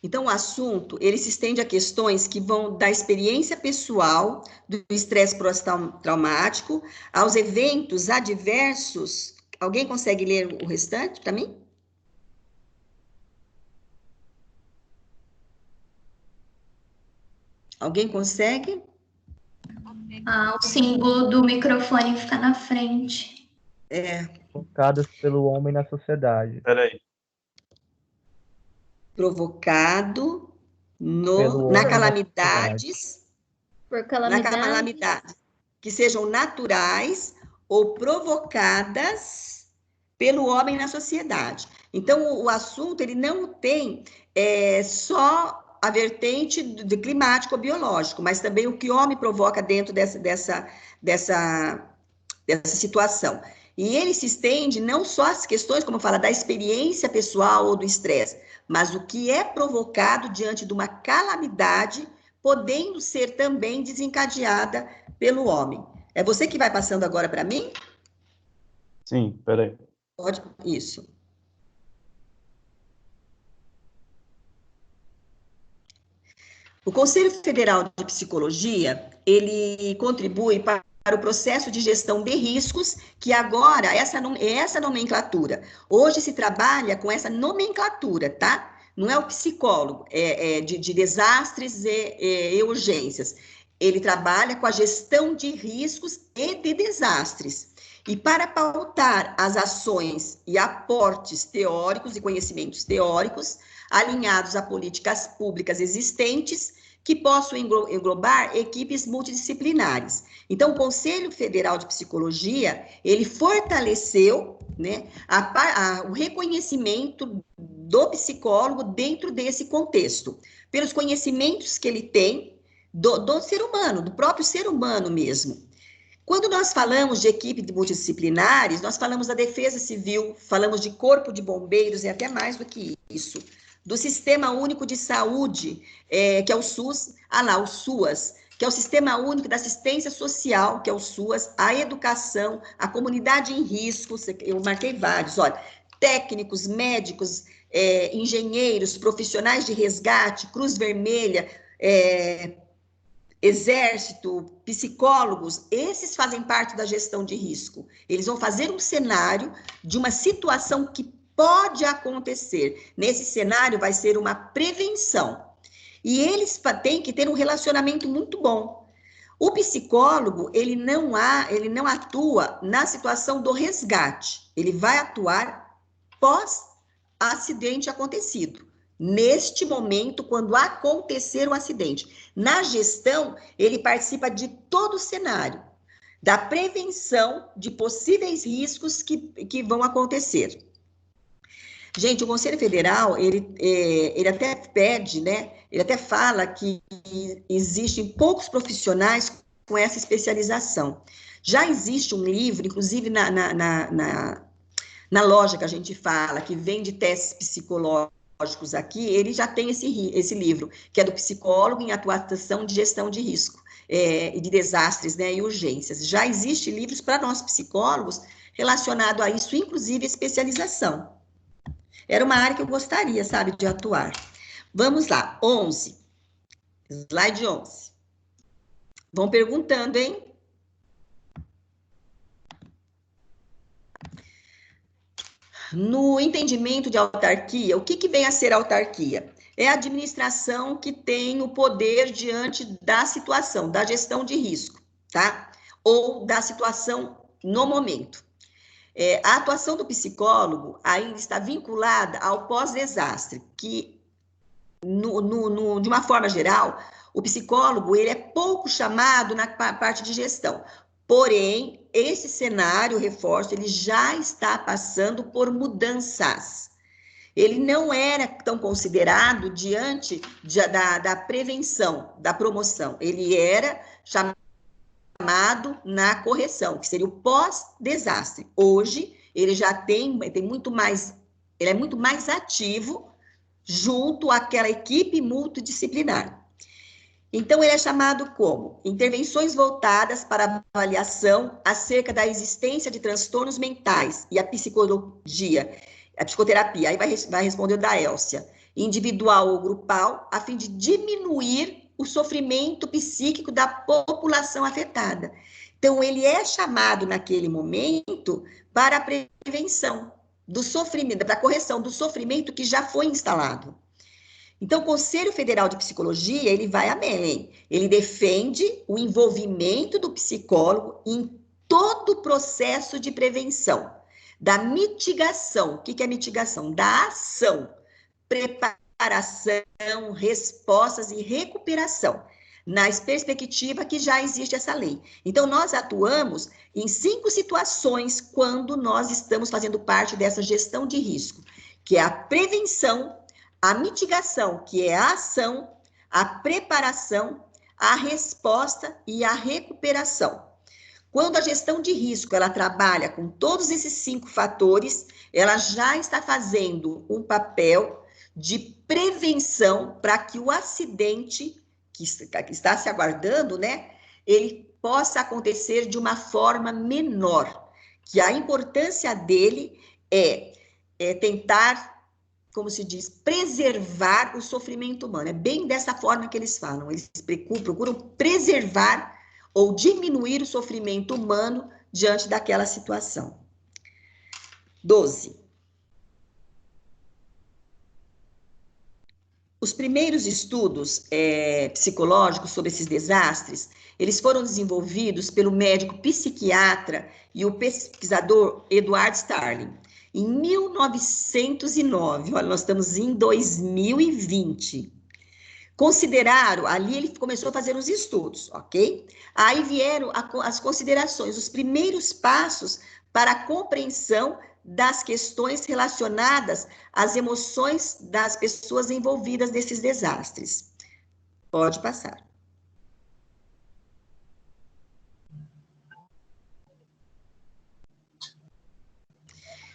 Então, o assunto, ele se estende a questões que vão da experiência pessoal, do estresse pós-traumático, aos eventos adversos. Alguém consegue ler o restante para mim? Alguém consegue? O símbolo do microfone fica na frente. Provocadas pelo homem na sociedade. Peraí. Provocado Pelo na homem calamidades, Por na calamidade. calamidade, que sejam naturais ou provocadas pelo homem na sociedade. Então, o assunto, ele não tem só a vertente de climático ou biológico, mas também o que o homem provoca dentro dessa situação. E ele se estende não só às questões, como fala, da experiência pessoal ou do estresse, mas o que é provocado diante de uma calamidade, podendo ser também desencadeada pelo homem. É você que vai passando agora para mim? Sim, peraí. Pode, isso. O Conselho Federal de Psicologia, ele contribui para o processo de gestão de riscos, que agora, essa nomenclatura. Hoje se trabalha com essa nomenclatura, tá? Não é o psicólogo, de desastres e urgências. Ele trabalha com a gestão de riscos e de desastres. E para pautar as ações e aportes teóricos e conhecimentos teóricos, alinhados a políticas públicas existentes, que possam englobar equipes multidisciplinares. Então, o Conselho Federal de Psicologia, ele fortaleceu, né, o reconhecimento do psicólogo dentro desse contexto, pelos conhecimentos que ele tem do ser humano, do próprio ser humano mesmo. Quando nós falamos de equipe multidisciplinares, nós falamos da Defesa Civil, falamos de Corpo de Bombeiros e até mais do que isso, do Sistema Único de Saúde, que é o SUS, o SUAS, que é o Sistema Único da Assistência Social, que é o SUAS, a educação, a comunidade em risco, eu marquei vários, olha, técnicos, médicos, engenheiros, profissionais de resgate, Cruz Vermelha, Exército, psicólogos, esses fazem parte da gestão de risco. Eles vão fazer um cenário de uma situação que pode acontecer. Nesse cenário vai ser uma prevenção. E eles têm que ter um relacionamento muito bom. O psicólogo, ele não atua na situação do resgate. Ele vai atuar pós-acidente acontecido. Neste momento, quando acontecer o acidente. Na gestão, ele participa de todo o cenário, da prevenção de possíveis riscos que vão acontecer. Gente, o Conselho Federal, ele até pede, né? Ele até fala que existem poucos profissionais com essa especialização. Já existe um livro, inclusive na loja que a gente fala, que vende testes psicológicos aqui, ele já tem esse livro, que é do psicólogo em atuação de gestão de risco e de desastres, né, e urgências. Já existe livros para nós psicólogos relacionado a isso, inclusive especialização. Era uma área que eu gostaria, sabe, de atuar. Vamos lá, 11. Slide 11. Vão perguntando, hein? No entendimento de autarquia, o que vem a ser autarquia? É a administração que tem o poder diante da situação, da gestão de risco, tá? Ou da situação no momento. A atuação do psicólogo ainda está vinculada ao pós-desastre, que, de uma forma geral, o psicólogo ele é pouco chamado na parte de gestão. Porém, esse cenário, reforço, ele já está passando por mudanças. Ele não era tão considerado diante da prevenção, da promoção. Ele era chamado na correção, que seria o pós-desastre. Hoje, ele já tem muito mais, ele é muito mais ativo junto àquela equipe multidisciplinar. Então, ele é chamado como intervenções voltadas para avaliação acerca da existência de transtornos mentais e a psicologia, a psicoterapia. Aí vai responder o da Elcia. individual ou grupal, a fim de diminuir o sofrimento psíquico da população afetada. Então, ele é chamado naquele momento para a prevenção do sofrimento, para a correção do sofrimento que já foi instalado. Então, o Conselho Federal de Psicologia, ele vai além. Ele defende o envolvimento do psicólogo em todo o processo de prevenção, da mitigação. O que é mitigação? Da ação, preparação, respostas e recuperação, na perspectiva que já existe essa lei. Então, nós atuamos em 5 situações quando nós estamos fazendo parte dessa gestão de risco, que é a prevenção, a mitigação, que é a ação, a preparação, a resposta e a recuperação. Quando a gestão de risco, ela trabalha com todos esses 5 fatores, ela já está fazendo um papel de prevenção para que o acidente que está se aguardando, né, ele possa acontecer de uma forma menor, que a importância dele é tentar, como se diz, preservar o sofrimento humano. É bem dessa forma que eles falam, eles procuram preservar ou diminuir o sofrimento humano diante daquela situação. 12. Os primeiros estudos psicológicos sobre esses desastres, eles foram desenvolvidos pelo médico psiquiatra e o pesquisador Edward Starling, em 1909. Olha, nós estamos em 2020. Consideraram, ali ele começou a fazer os estudos, ok? Aí vieram as considerações, os primeiros passos para a compreensão das questões relacionadas às emoções das pessoas envolvidas nesses desastres. Pode passar.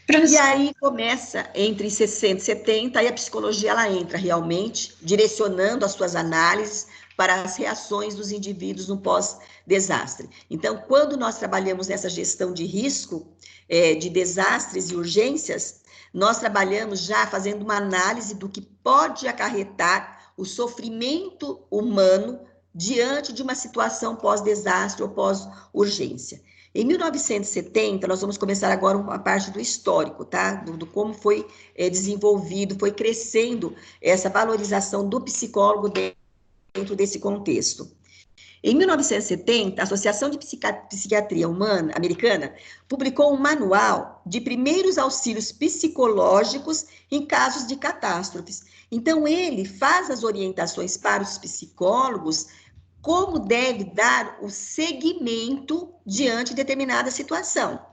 E aí começa, entre 60 e 70, aí a psicologia ela entra realmente, direcionando as suas análises para as reações dos indivíduos no pós-desastre. Então, quando nós trabalhamos nessa gestão de risco, de desastres e urgências, nós trabalhamos já fazendo uma análise do que pode acarretar o sofrimento humano diante de uma situação pós-desastre ou pós-urgência. Em 1970, nós vamos começar agora a parte do histórico, tá? Do como foi desenvolvido, foi crescendo essa valorização do psicólogo dentro desse contexto. Em 1970, a Associação de Psiquiatria Humana Americana publicou um manual de primeiros auxílios psicológicos em casos de catástrofes. Então, ele faz as orientações para os psicólogos como deve dar o seguimento diante de determinada situação,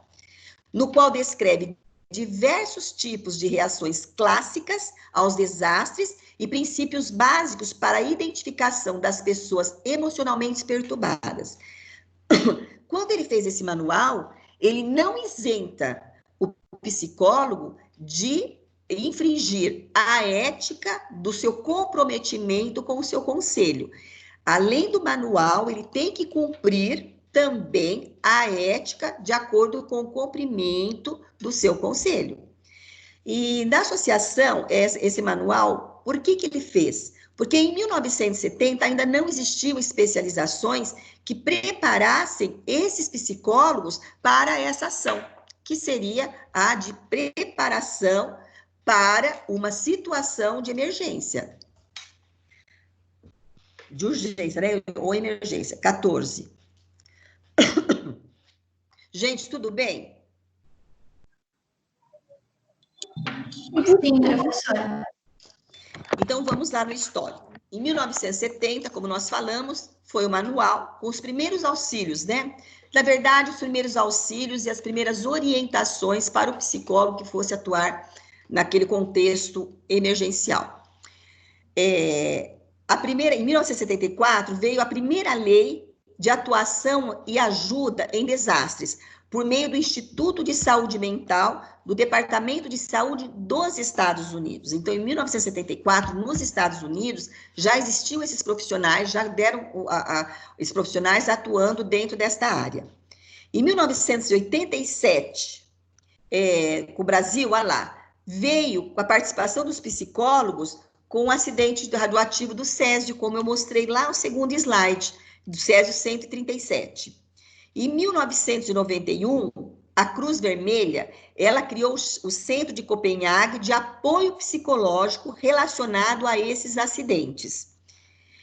no qual descreve diversos tipos de reações clássicas aos desastres e princípios básicos para a identificação das pessoas emocionalmente perturbadas. Quando ele fez esse manual, ele não isenta o psicólogo de infringir a ética do seu comprometimento com o seu conselho. Além do manual, ele tem que cumprir também a ética de acordo com o cumprimento do seu conselho. E na associação, esse manual, por que ele fez? Porque em 1970 ainda não existiam especializações que preparassem esses psicólogos para essa ação, que seria a de preparação para uma situação de emergência. De urgência, né? Ou emergência. 14. Gente, tudo bem? Sim, professora. Então, vamos lá no histórico. Em 1970, como nós falamos, foi o manual com os primeiros auxílios, né? Na verdade, os primeiros auxílios e as primeiras orientações para o psicólogo que fosse atuar naquele contexto emergencial. Em 1974, veio a primeira lei de atuação e ajuda em desastres, por meio do Instituto de Saúde Mental do Departamento de Saúde dos Estados Unidos. Então, em 1974, nos Estados Unidos, já existiam esses profissionais, já deram esses profissionais atuando dentro desta área. Em 1987, o Brasil, veio com a participação dos psicólogos, com o acidente radioativo do Césio, como eu mostrei lá no segundo slide, do Césio 137. Em 1991, a Cruz Vermelha, ela criou o Centro de Copenhague de apoio psicológico relacionado a esses acidentes.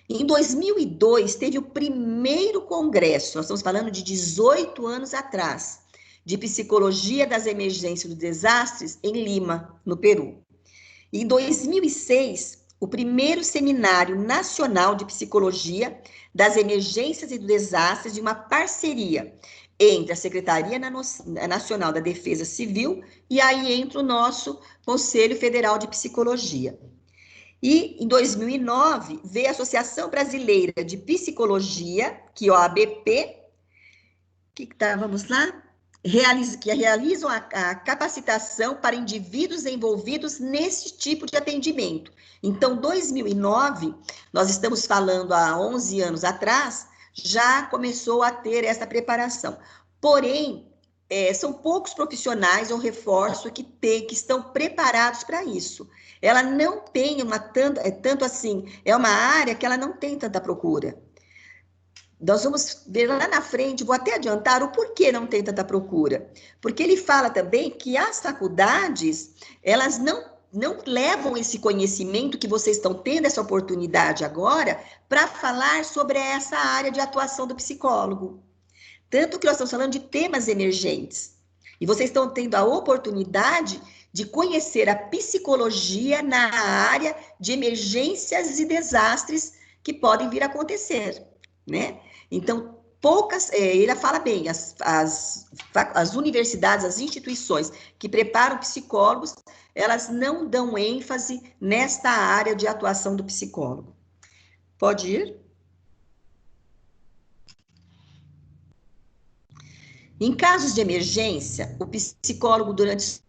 Em 2002, teve o primeiro congresso, nós estamos falando de 18 anos atrás, de psicologia das emergências e dos desastres em Lima, no Peru. Em 2006, o primeiro seminário nacional de psicologia das emergências e dos desastres, de uma parceria entre a Secretaria Nacional da Defesa Civil e aí entra o nosso Conselho Federal de Psicologia. E em 2009 veio a Associação Brasileira de Psicologia, que é a ABP, vamos lá? Que realizam a capacitação para indivíduos envolvidos nesse tipo de atendimento. Então, 2009, nós estamos falando há 11 anos atrás, já começou a ter essa preparação. Porém, são poucos profissionais, eu reforço, que estão preparados para isso. Ela não tem tanto assim, é uma área que ela não tem tanta procura. Nós vamos ver lá na frente, vou até adiantar o porquê não tem tanta procura. Porque ele fala também que as faculdades, elas não levam esse conhecimento que vocês estão tendo, essa oportunidade agora, para falar sobre essa área de atuação do psicólogo. Tanto que nós estamos falando de temas emergentes. E vocês estão tendo a oportunidade de conhecer a psicologia na área de emergências e desastres que podem vir a acontecer, né? Então, ele fala bem, as universidades, as instituições que preparam psicólogos, elas não dão ênfase nesta área de atuação do psicólogo. Pode ir? Em casos de emergência, o psicólogo, durante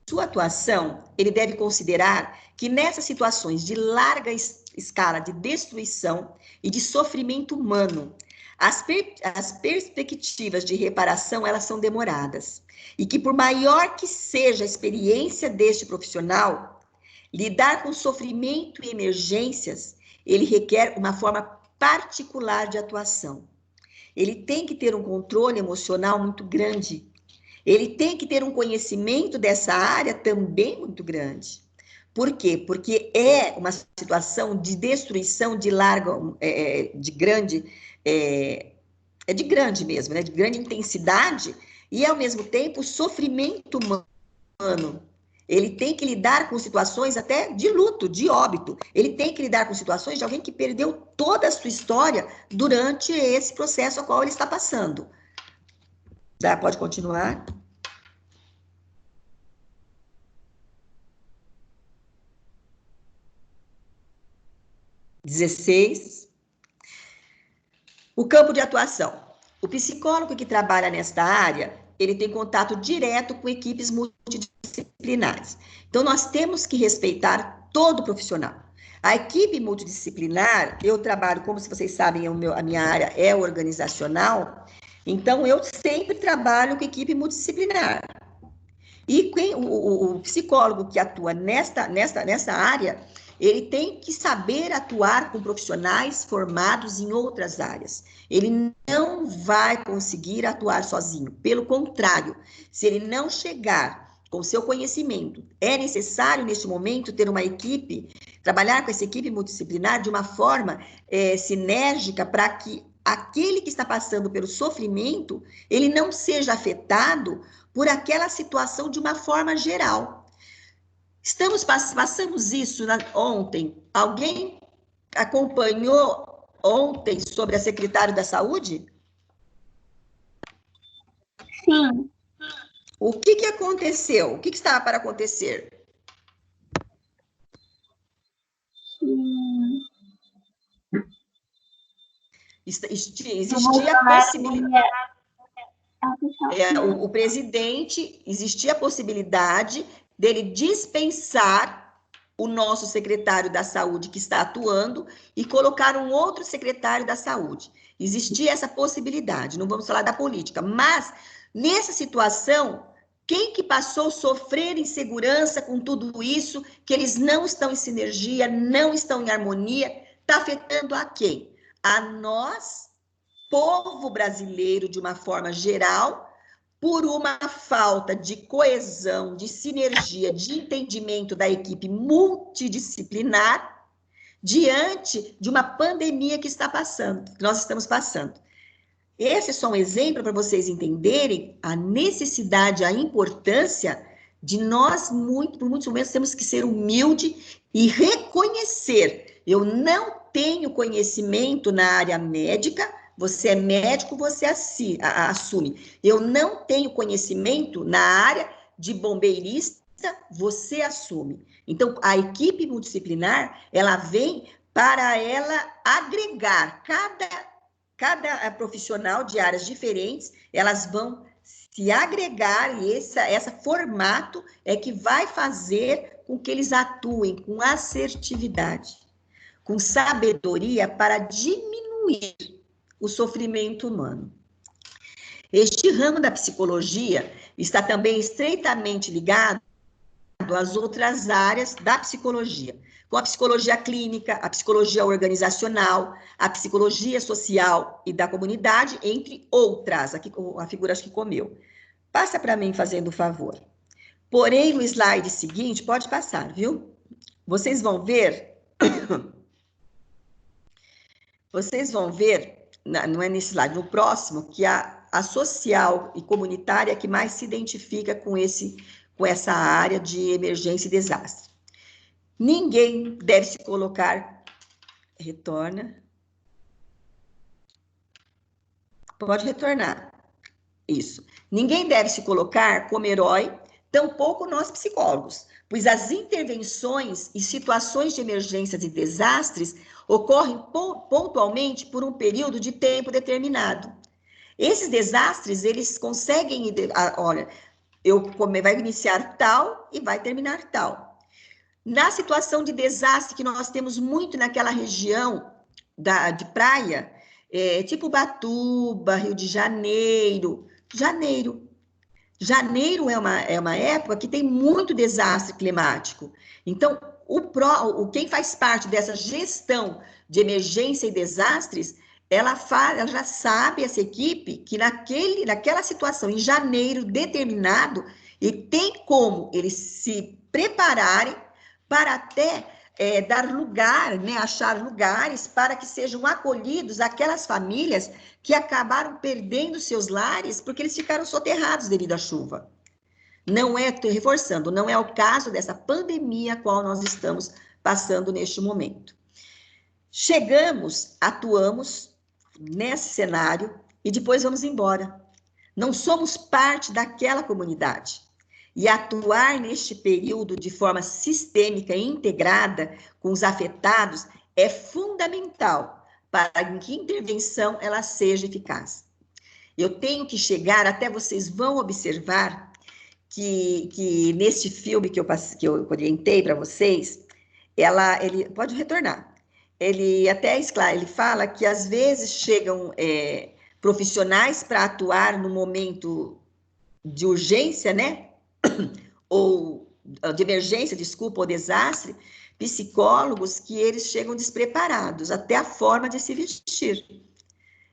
sua atuação, ele deve considerar que nessas situações de larga escala de destruição e de sofrimento humano, as perspectivas de reparação, elas são demoradas. E que por maior que seja a experiência deste profissional, lidar com sofrimento e emergências, ele requer uma forma particular de atuação. Ele tem que ter um controle emocional muito grande. Ele tem que ter um conhecimento dessa área também muito grande. Por quê? Porque é uma situação de destruição de grande mesmo, né? De grande intensidade, e ao mesmo tempo sofrimento humano. Ele tem que lidar com situações até de luto, de óbito. Ele tem que lidar com situações de alguém que perdeu toda a sua história durante esse processo ao qual ele está passando. Pode continuar. XVI. O campo de atuação. O psicólogo que trabalha nesta área, ele tem contato direto com equipes multidisciplinares. Então, nós temos que respeitar todo profissional. A equipe multidisciplinar, eu trabalho, como vocês sabem, a minha área é organizacional, então eu sempre trabalho com equipe multidisciplinar. E o psicólogo que atua nessa área, ele tem que saber atuar com profissionais formados em outras áreas. Ele não vai conseguir atuar sozinho. Pelo contrário, se ele não chegar com seu conhecimento, é necessário, neste momento, ter uma equipe, trabalhar com essa equipe multidisciplinar de uma forma sinérgica para que aquele que está passando pelo sofrimento, ele não seja afetado por aquela situação de uma forma geral. Passamos isso ontem. Alguém acompanhou ontem sobre a secretária da Saúde? Sim. O que aconteceu? O que estava para acontecer? Existia a possibilidade. O presidente, existia a possibilidade dele dispensar o nosso secretário da Saúde que está atuando e colocar um outro secretário da Saúde. Existia essa possibilidade, não vamos falar da política, mas nessa situação, Quem que passou a sofrer insegurança com tudo isso, que eles não estão em sinergia, não estão em harmonia, está afetando a quem? A nós, povo brasileiro, de uma forma geral, por uma falta de coesão, de sinergia, de entendimento da equipe multidisciplinar, diante de uma pandemia que está passando, que nós estamos passando. Esse é só um exemplo para vocês entenderem a necessidade, a importância de nós, por muitos momentos, temos que ser humilde e reconhecer. Eu não tenho conhecimento na área médica, você é médico, você assume. Eu não tenho conhecimento na área de bombeirista, você assume. Então, a equipe multidisciplinar, ela vem para ela agregar cada profissional de áreas diferentes, elas vão se agregar, e esse formato é que vai fazer com que eles atuem com assertividade, com sabedoria para diminuir o sofrimento humano. Este ramo da psicologia está também estreitamente ligado às outras áreas da psicologia, com a psicologia clínica, a psicologia organizacional, a psicologia social e da comunidade, entre outras. Aqui a figura acho que comeu. Passa para mim, fazendo o favor. Porém, no slide seguinte, pode passar, viu? Vocês vão ver, não é nesse slide, no próximo, que a social e comunitária é que mais se identifica com essa área de emergência e desastre. Ninguém deve se colocar... Retorna. Pode retornar. Isso. Ninguém deve se colocar como herói, tampouco nós psicólogos, pois as intervenções e situações de emergências e desastres ocorrem pontualmente por um período de tempo determinado. Esses desastres, eles conseguem... Olha, vai iniciar tal e vai terminar tal. Na situação de desastre que nós temos muito naquela região de praia, tipo Ubatuba, Rio de Janeiro. Janeiro é uma época que tem muito desastre climático. Então, quem faz parte dessa gestão de emergência e desastres, ela já sabe, essa equipe, que naquela situação, em janeiro determinado, e tem como eles se prepararem para até dar lugar, né, achar lugares para que sejam acolhidos aquelas famílias que acabaram perdendo seus lares porque eles ficaram soterrados devido à chuva. Reforçando, não é o caso dessa pandemia a qual nós estamos passando neste momento. Atuamos nesse cenário e depois vamos embora. Não somos parte daquela comunidade. E atuar neste período de forma sistêmica e integrada com os afetados é fundamental para que a intervenção ela seja eficaz. Eu tenho que chegar, até vocês vão observar que neste filme que eu orientei para vocês, ele pode retornar. Ele fala que às vezes chegam profissionais para atuar no momento de urgência, né? Ou de emergência, desculpa, ou desastre, psicólogos que eles chegam despreparados, até a forma de se vestir.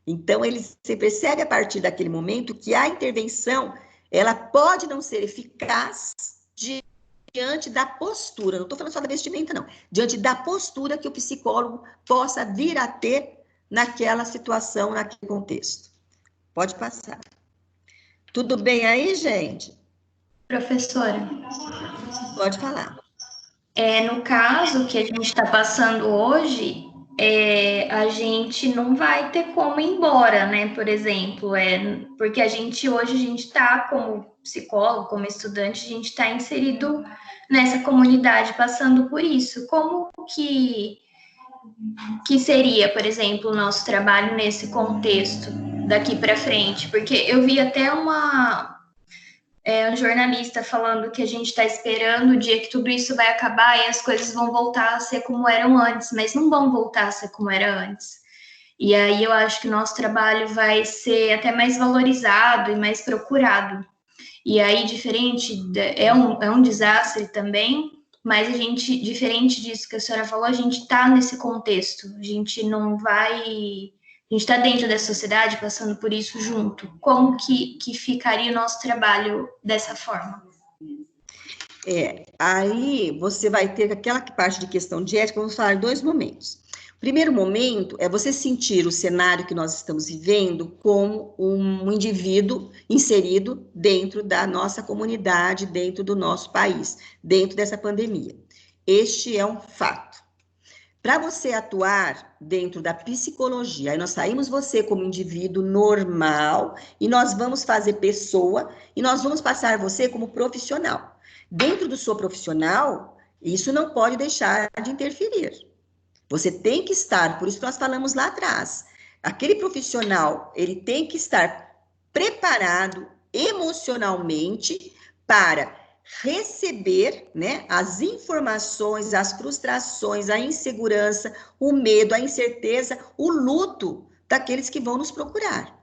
Então, você percebe a partir daquele momento que a intervenção, ela pode não ser eficaz diante da postura, não estou falando só da vestimenta, não, diante da postura que o psicólogo possa vir a ter naquela situação, naquele contexto. Pode passar. Tudo bem aí, gente? Professora. Pode falar. No caso que a gente está passando hoje, a gente não vai ter como ir embora, né? Por exemplo, porque hoje a gente está, como psicólogo, como estudante, a gente está inserido nessa comunidade, passando por isso. Como que seria, por exemplo, o nosso trabalho nesse contexto daqui para frente? Porque eu vi até um jornalista falando que a gente está esperando o dia que tudo isso vai acabar e as coisas vão voltar a ser como eram antes, mas não vão voltar a ser como era antes. E aí eu acho que o nosso trabalho vai ser até mais valorizado e mais procurado. E aí, é um desastre também, mas a gente, diferente disso que a senhora falou, a gente está nesse contexto, a gente não vai, a gente está dentro dessa sociedade, passando por isso junto. Como que ficaria o nosso trabalho dessa forma? Aí você vai ter aquela parte de questão de ética, vamos falar em 2 momentos. O primeiro momento é você sentir o cenário que nós estamos vivendo como um indivíduo inserido dentro da nossa comunidade, dentro do nosso país, dentro dessa pandemia. Este é um fato. Para você atuar dentro da psicologia, aí nós saímos você como indivíduo normal e nós vamos fazer pessoa e nós vamos passar você como profissional. Dentro do seu profissional, isso não pode deixar de interferir. Você tem que estar, por isso que nós falamos lá atrás, aquele profissional, ele tem que estar preparado emocionalmente para receber, né, as informações, as frustrações, a insegurança, o medo, a incerteza, o luto daqueles que vão nos procurar.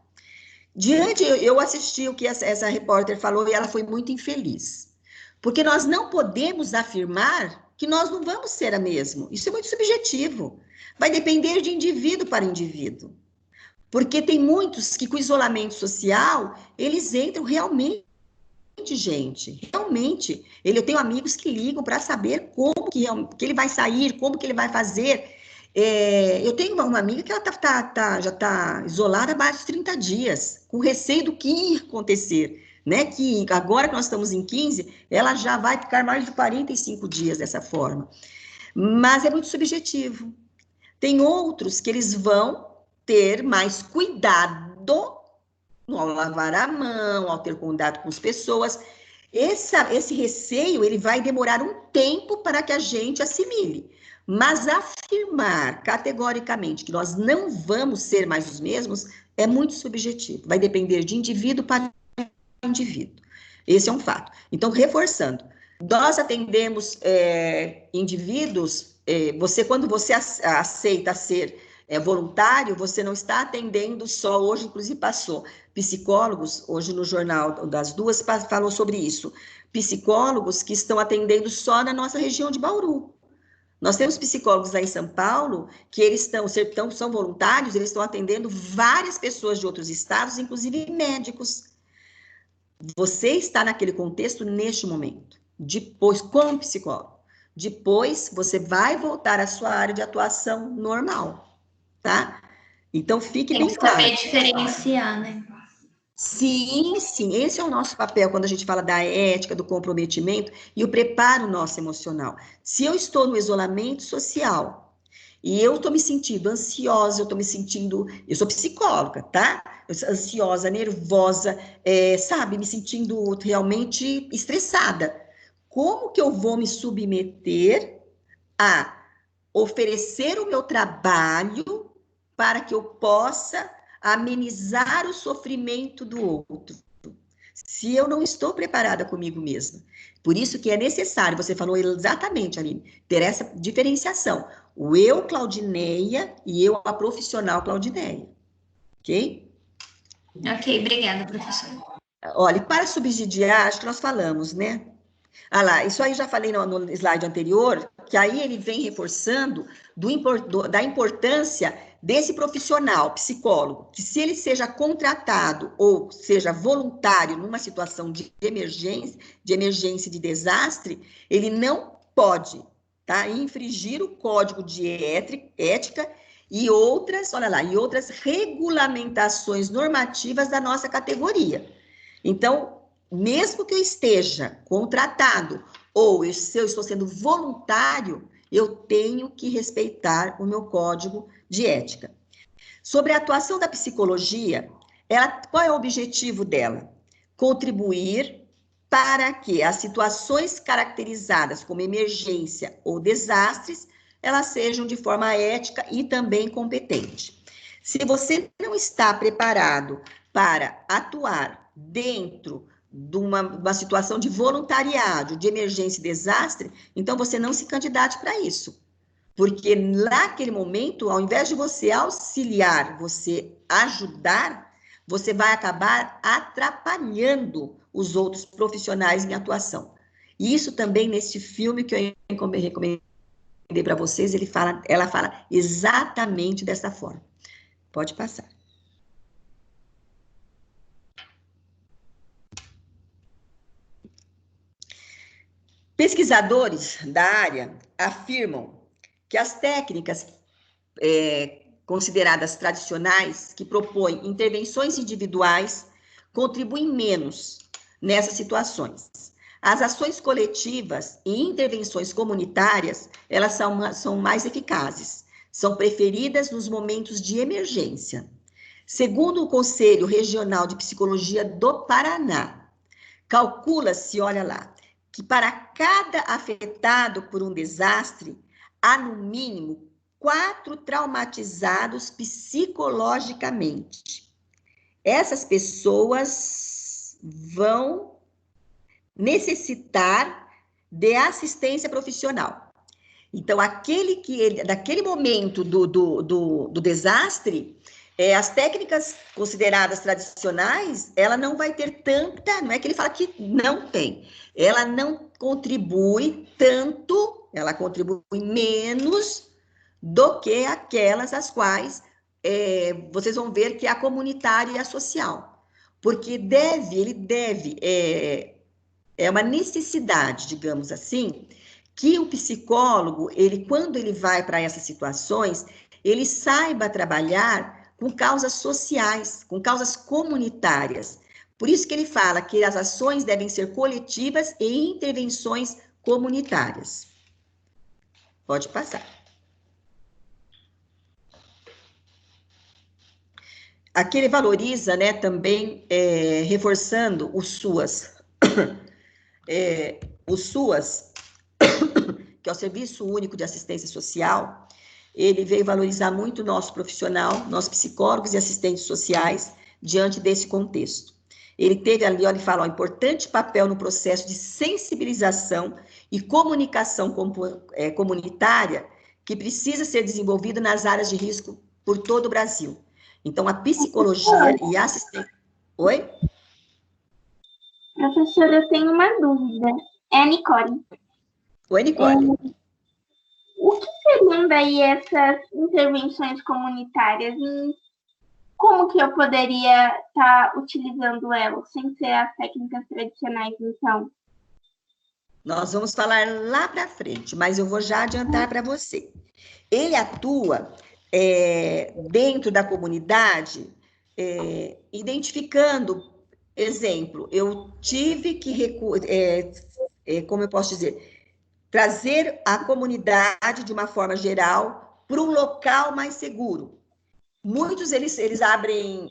Eu assisti o que essa repórter falou e ela foi muito infeliz. Porque nós não podemos afirmar que nós não vamos ser a mesma. Isso é muito subjetivo. Vai depender de indivíduo para indivíduo. Porque tem muitos que com isolamento social, eles entram realmente, realmente. Eu tenho amigos que ligam para saber como que ele vai sair, como que ele vai fazer. Eu tenho uma amiga que ela já está isolada há mais de 30 dias, com receio do que ia acontecer. Né, que agora que nós estamos em 15, ela já vai ficar mais de 45 dias dessa forma. Mas é muito subjetivo. Tem outros que eles vão ter mais cuidado ao lavar a mão, ao ter contato com as pessoas. Esse receio, ele vai demorar um tempo para que a gente assimile. Mas afirmar categoricamente que nós não vamos ser mais os mesmos é muito subjetivo. Vai depender de indivíduo para indivíduo. Esse é um fato. Então, reforçando, nós atendemos indivíduos, quando você aceita ser voluntário, você não está atendendo só, hoje inclusive passou, psicólogos, hoje no jornal das 2 falou sobre isso, psicólogos que estão atendendo só na nossa região de Bauru. Nós temos psicólogos lá em São Paulo que eles são voluntários, eles estão atendendo várias pessoas de outros estados, inclusive médicos. Você está naquele contexto neste momento. Depois, como psicólogo, depois você vai voltar à sua área de atuação normal, tá? Então, fique bem claro. Tem que saber diferenciar, né? Sim, esse é o nosso papel quando a gente fala da ética, do comprometimento e o preparo nosso emocional. Se eu estou no isolamento social e eu estou me sentindo ansiosa, eu sou psicóloga, tá? Eu sou ansiosa, nervosa, sabe, me sentindo realmente estressada. Como que eu vou me submeter a oferecer o meu trabalho para que eu possa amenizar o sofrimento do outro, se eu não estou preparada comigo mesma? Por isso que é necessário, você falou exatamente, Aline, ter essa diferenciação. O eu, Claudineia, e eu, a profissional Claudineia. Ok? Ok, obrigada, professora. Olha, para subsidiar, acho que nós falamos, né? Ah lá, isso aí já falei no slide anterior, que aí ele vem reforçando da importância desse profissional, psicólogo, que se ele seja contratado ou seja voluntário numa situação de emergência, de desastre, ele não pode, tá, infringir o código de ética e outras, olha lá, e outras regulamentações normativas da nossa categoria. Então, mesmo que eu esteja contratado ou se eu estou sendo voluntário, eu tenho que respeitar o meu código de ética. Sobre a atuação da psicologia, qual é o objetivo dela? Contribuir para que as situações caracterizadas como emergência ou desastres, elas sejam de forma ética e também competente. Se você não está preparado para atuar dentro de uma situação de voluntariado, de emergência e desastre, então você não se candidate para isso. Porque naquele momento, ao invés de você auxiliar, você ajudar, você vai acabar atrapalhando os outros profissionais em atuação. E isso também, nesse filme que eu recomendei para vocês, ela fala exatamente dessa forma. Pode passar. Pesquisadores da área afirmam que as técnicas consideradas tradicionais, que propõem intervenções individuais, contribuem menos nessas situações. As ações coletivas e intervenções comunitárias, elas são mais eficazes, são preferidas nos momentos de emergência. Segundo o Conselho Regional de Psicologia do Paraná, calcula-se, olha lá, que para cada afetado por um desastre, há no mínimo 4 traumatizados psicologicamente. Essas pessoas vão necessitar de assistência profissional. Então, daquele momento do desastre, as técnicas consideradas tradicionais, ela não vai ter tanta, não é que ele fala que não tem, ela não contribui tanto, ela contribui menos do que aquelas as quais vocês vão ver que é a comunitária e a social. Porque é uma necessidade, digamos assim, que o psicólogo, quando ele vai para essas situações, ele saiba trabalhar com causas sociais, com causas comunitárias. Por isso que ele fala que as ações devem ser coletivas e intervenções comunitárias. Pode passar. Aqui ele valoriza, né, também reforçando o SUAS. O SUAS, que é o Serviço Único de Assistência Social, ele veio valorizar muito o nosso profissional, nossos psicólogos e assistentes sociais, diante desse contexto. Ele teve ali, olha, ele fala, um importante papel no processo de sensibilização e comunicação comunitária que precisa ser desenvolvido nas áreas de risco por todo o Brasil. Então, a psicologia e a assistência... Oi? Professora, eu tenho uma dúvida. É a Nicole. Oi, Nicole. O que seriam daí essas intervenções comunitárias? E como que eu poderia estar utilizando elas, sem ser as técnicas tradicionais, então? Nós vamos falar lá para frente, mas eu vou já adiantar para você. Ele atua dentro da comunidade, identificando, exemplo, eu tive que, como eu posso dizer, trazer a comunidade, de uma forma geral, para um local mais seguro. Muitos, eles abrem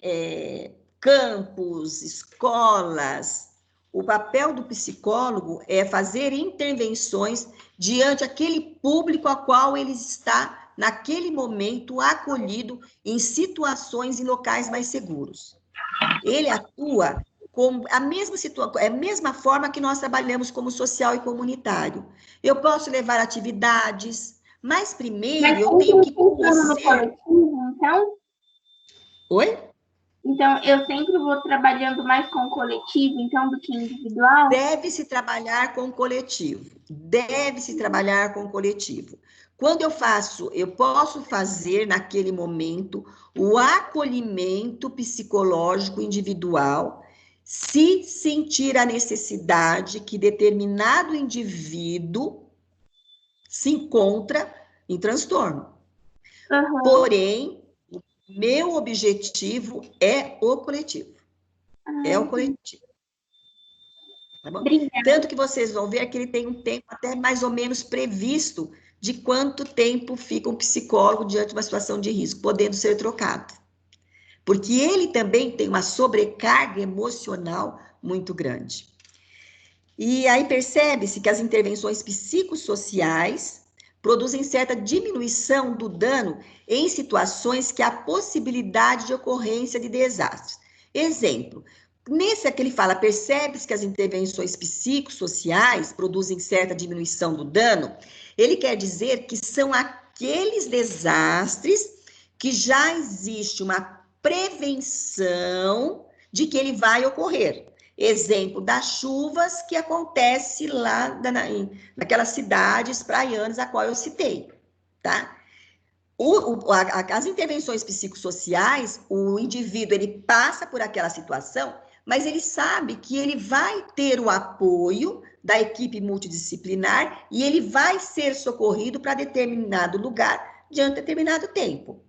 campos, escolas. O papel do psicólogo é fazer intervenções diante aquele público a qual ele está, naquele momento, acolhido em situações em locais mais seguros. Ele atua com a mesma forma que nós trabalhamos como social e comunitário. Eu posso levar atividades, mas primeiro eu tenho que conhecer... coletivo, então? Oi? Então, eu sempre vou trabalhando mais com o coletivo, então, do que individual? Deve-se trabalhar com o coletivo. Deve-se trabalhar com o coletivo. Quando eu posso fazer, naquele momento, o acolhimento psicológico individual, se sentir a necessidade que determinado indivíduo se encontra em transtorno. Uhum. Porém, o meu objetivo é o coletivo. É o coletivo. Tá bom? Tanto que vocês vão ver que ele tem um tempo até mais ou menos previsto de quanto tempo fica um psicólogo diante de uma situação de risco, podendo ser trocado. Porque ele também tem uma sobrecarga emocional muito grande. E aí percebe-se que as intervenções psicossociais produzem certa diminuição do dano em situações que há possibilidade de ocorrência de desastres. Exemplo, nesse aqui ele fala, percebe-se que as intervenções psicossociais produzem certa diminuição do dano, ele quer dizer que são aqueles desastres que já existe uma prevenção de que ele vai ocorrer. Exemplo das chuvas que acontece lá naquelas cidades praianas a qual eu citei, tá? As intervenções psicossociais, o indivíduo, ele passa por aquela situação, mas ele sabe que ele vai ter o apoio da equipe multidisciplinar e ele vai ser socorrido para determinado lugar diante de determinado tempo.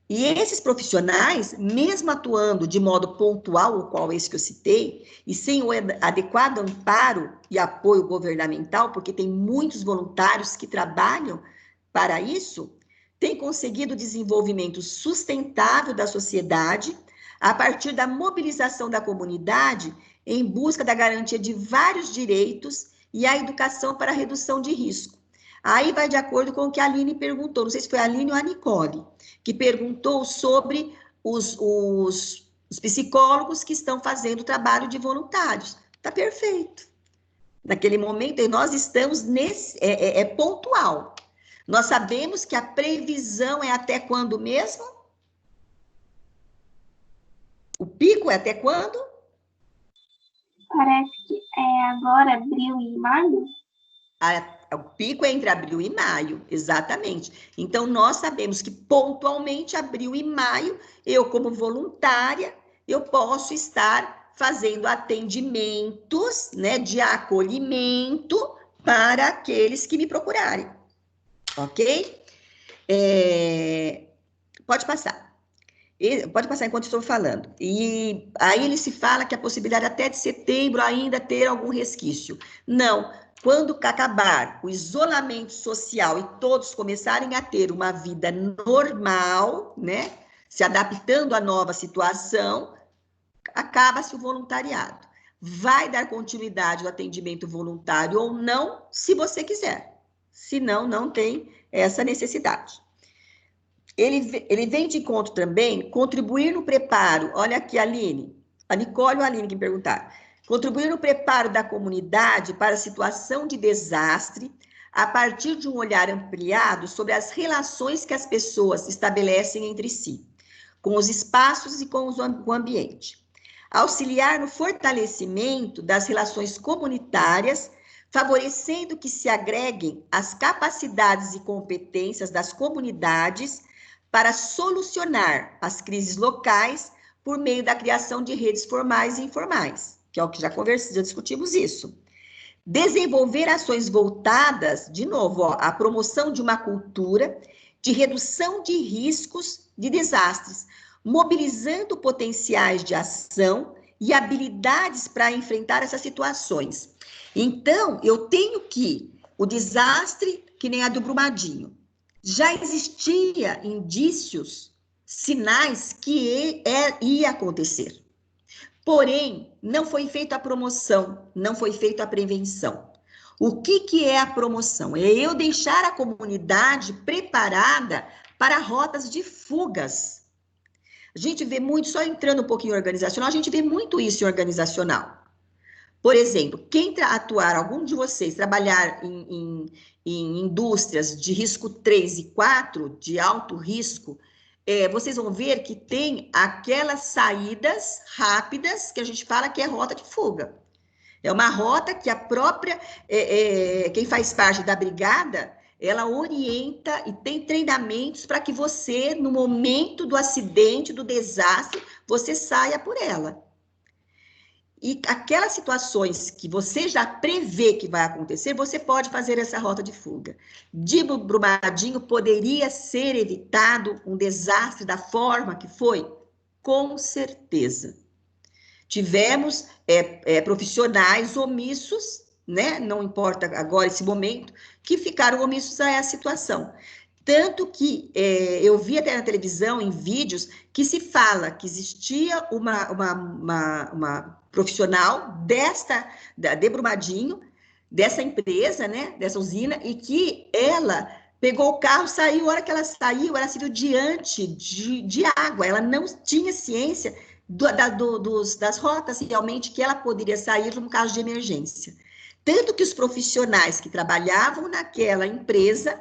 E esses profissionais, mesmo atuando de modo pontual, o qual esse que eu citei, e sem o adequado amparo e apoio governamental, porque tem muitos voluntários que trabalham para isso, tem conseguido o desenvolvimento sustentável da sociedade a partir da mobilização da comunidade em busca da garantia de vários direitos e a educação para a redução de risco. Aí vai de acordo com o que a Aline perguntou, não sei se foi a Aline ou a Nicole, que perguntou sobre os psicólogos que estão fazendo trabalho de voluntários. Está perfeito. Naquele momento, nós estamos nesse, pontual. Nós sabemos que a previsão é até quando mesmo? O pico é até quando? Parece que é agora, abril e maio. O pico é entre abril e maio, exatamente. Então, nós sabemos que pontualmente, abril e maio, eu, como voluntária, eu posso estar fazendo atendimentos, né, de acolhimento para aqueles que me procurarem. Ok? Pode passar. Pode passar enquanto estou falando. E aí ele se fala que a possibilidade até de setembro ainda ter algum resquício. Não. Quando acabar o isolamento social e todos começarem a ter uma vida normal, né, se adaptando à nova situação, acaba-se o voluntariado. Vai dar continuidade ao atendimento voluntário ou não, se você quiser. Se não, não tem essa necessidade. Ele vem de encontro também, contribuir no preparo, olha aqui, Aline, a Nicole ou a Aline que me perguntaram, contribuir no preparo da comunidade para a situação de desastre, a partir de um olhar ampliado sobre as relações que as pessoas estabelecem entre si, com os espaços e com o ambiente. Auxiliar no fortalecimento das relações comunitárias, favorecendo que se agreguem as capacidades e competências das comunidades para solucionar as crises locais por meio da criação de redes formais e informais, que é o que já discutimos isso. Desenvolver ações voltadas, de novo, à promoção de uma cultura de redução de riscos de desastres, mobilizando potenciais de ação e habilidades para enfrentar essas situações. Então, eu tenho que o desastre, que nem a do Brumadinho, já existia indícios, sinais que ia acontecer. Porém, não foi feita a promoção, não foi feita a prevenção. O que é a promoção? É eu deixar a comunidade preparada para rotas de fugas. A gente vê muito, só entrando um pouquinho em organizacional, a gente vê muito isso em organizacional. Por exemplo, quem atuar, algum de vocês, trabalhar em indústrias de risco 3 e 4, de alto risco, vocês vão ver que tem aquelas saídas rápidas que a gente fala que é rota de fuga. É uma rota que a própria, quem faz parte da brigada, ela orienta e tem treinamentos para que você, no momento do acidente, do desastre, você saia por ela. E aquelas situações que você já prevê que vai acontecer, você pode fazer essa rota de fuga. De Brumadinho, poderia ser evitado um desastre da forma que foi? Com certeza. Tivemos profissionais omissos, né? Não importa agora esse momento, que ficaram omissos a essa situação. Tanto que eu vi até na televisão, em vídeos, que se fala que existia uma profissional de Brumadinho, dessa empresa, né, dessa usina, e que ela pegou o carro, saiu, a hora que ela saiu, ela saiu diante de água, ela não tinha ciência das rotas realmente que ela poderia sair num caso de emergência. Tanto que os profissionais que trabalhavam naquela empresa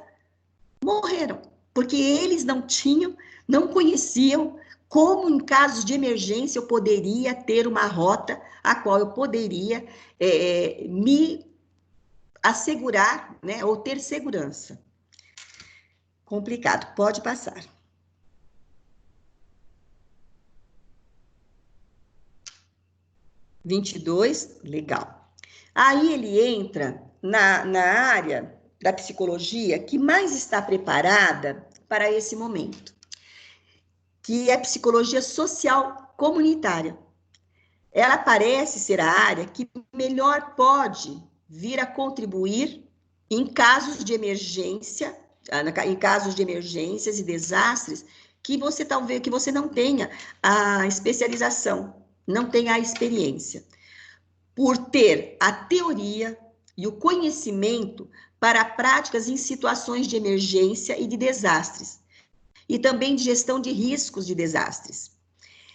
morreram, porque eles não conheciam como em casos de emergência eu poderia ter uma rota a qual eu poderia me assegurar, né, ou ter segurança. Complicado, pode passar. (22), legal. Aí ele entra na área da psicologia que mais está preparada para esse momento, que é a psicologia social comunitária. Ela parece ser a área que melhor pode vir a contribuir em casos de emergência, em casos de emergências e desastres, que você não tenha a especialização, não tenha a experiência, por ter a teoria e o conhecimento para práticas em situações de emergência e de desastres, e também de gestão de riscos de desastres.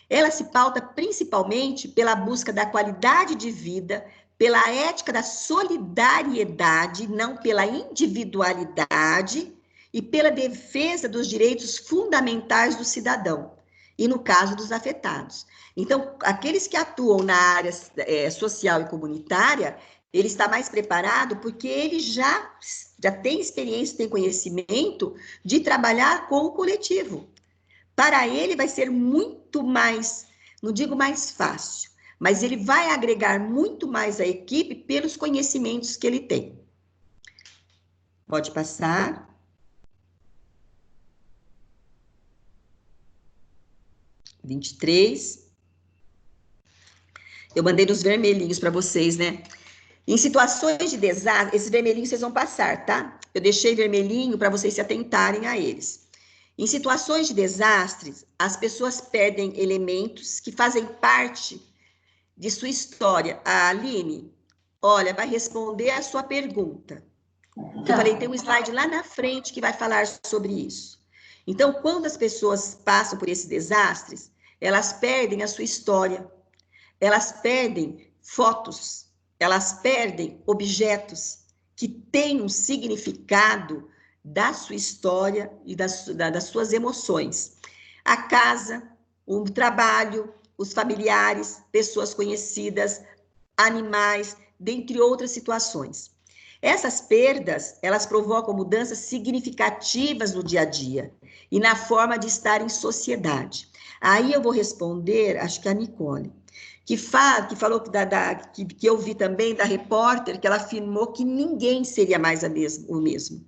Ela se pauta principalmente pela busca da qualidade de vida, pela ética da solidariedade, não pela individualidade, e pela defesa dos direitos fundamentais do cidadão, e no caso dos afetados. Então, aqueles que atuam na área social e comunitária, ele está mais preparado porque ele já tem experiência, tem conhecimento de trabalhar com o coletivo. Para ele vai ser muito mais, não digo mais fácil, mas ele vai agregar muito mais à equipe pelos conhecimentos que ele tem. Pode passar. (23). Eu mandei nos vermelhinhos para vocês, né? Em situações de desastre, esses vermelhinhos vocês vão passar, tá? Eu deixei vermelhinho para vocês se atentarem a eles. Em situações de desastres, as pessoas perdem elementos que fazem parte de sua história. A Aline, olha, vai responder a sua pergunta. Eu falei, tem um slide lá na frente que vai falar sobre isso. Então, quando as pessoas passam por esses desastres, elas perdem a sua história, elas perdem fotos, elas perdem objetos que têm um significado da sua história e das suas emoções. A casa, o trabalho, os familiares, pessoas conhecidas, animais, dentre outras situações. Essas perdas, elas provocam mudanças significativas no dia a dia e na forma de estar em sociedade. Aí eu vou responder, acho que a Nicole, que falou que eu vi também da repórter, que ela afirmou que ninguém seria mais o mesmo.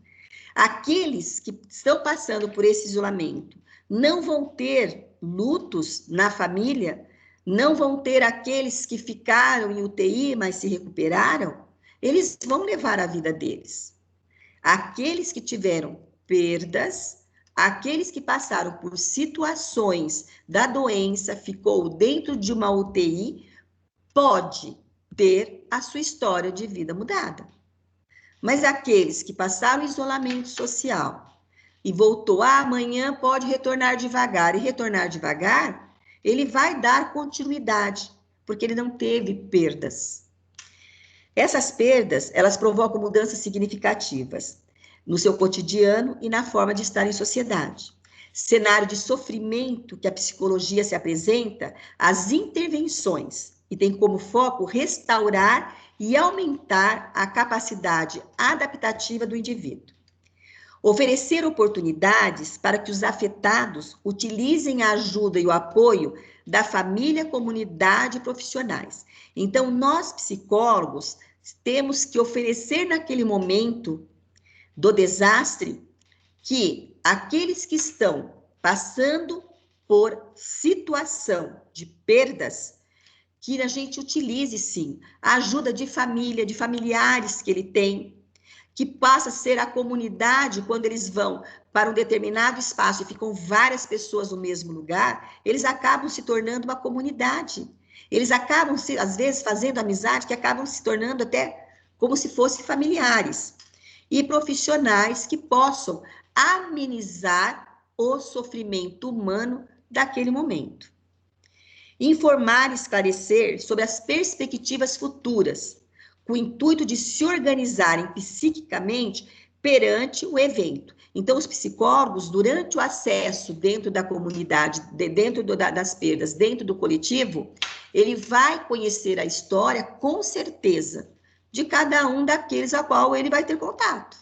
Aqueles que estão passando por esse isolamento não vão ter lutos na família, não vão ter aqueles que ficaram em UTI, mas se recuperaram, eles vão levar a vida deles. Aqueles que tiveram perdas, aqueles que passaram por situações da doença, ficou dentro de uma UTI, pode ter a sua história de vida mudada. Mas aqueles que passaram isolamento social e voltou, amanhã pode retornar devagar, e retornar devagar, ele vai dar continuidade, porque ele não teve perdas. Essas perdas, elas provocam mudanças significativas no seu cotidiano e na forma de estar em sociedade. Cenário de sofrimento que a psicologia se apresenta, as intervenções, e tem como foco restaurar e aumentar a capacidade adaptativa do indivíduo. Oferecer oportunidades para que os afetados utilizem a ajuda e o apoio da família, comunidade e profissionais. Então, nós psicólogos temos que oferecer naquele momento do desastre que aqueles que estão passando por situação de perdas, que a gente utilize, sim, a ajuda de família, de familiares que ele tem, que passa a ser a comunidade, quando eles vão para um determinado espaço e ficam várias pessoas no mesmo lugar, eles acabam se tornando uma comunidade. Eles acabam, às vezes, fazendo amizade, que acabam se tornando até como se fossem familiares. E profissionais que possam amenizar o sofrimento humano daquele momento. Informar e esclarecer sobre as perspectivas futuras, com o intuito de se organizarem psiquicamente perante o evento. Então, os psicólogos, durante o acesso dentro da comunidade, dentro das perdas, dentro do coletivo, ele vai conhecer a história, com certeza, de cada um daqueles a qual ele vai ter contato.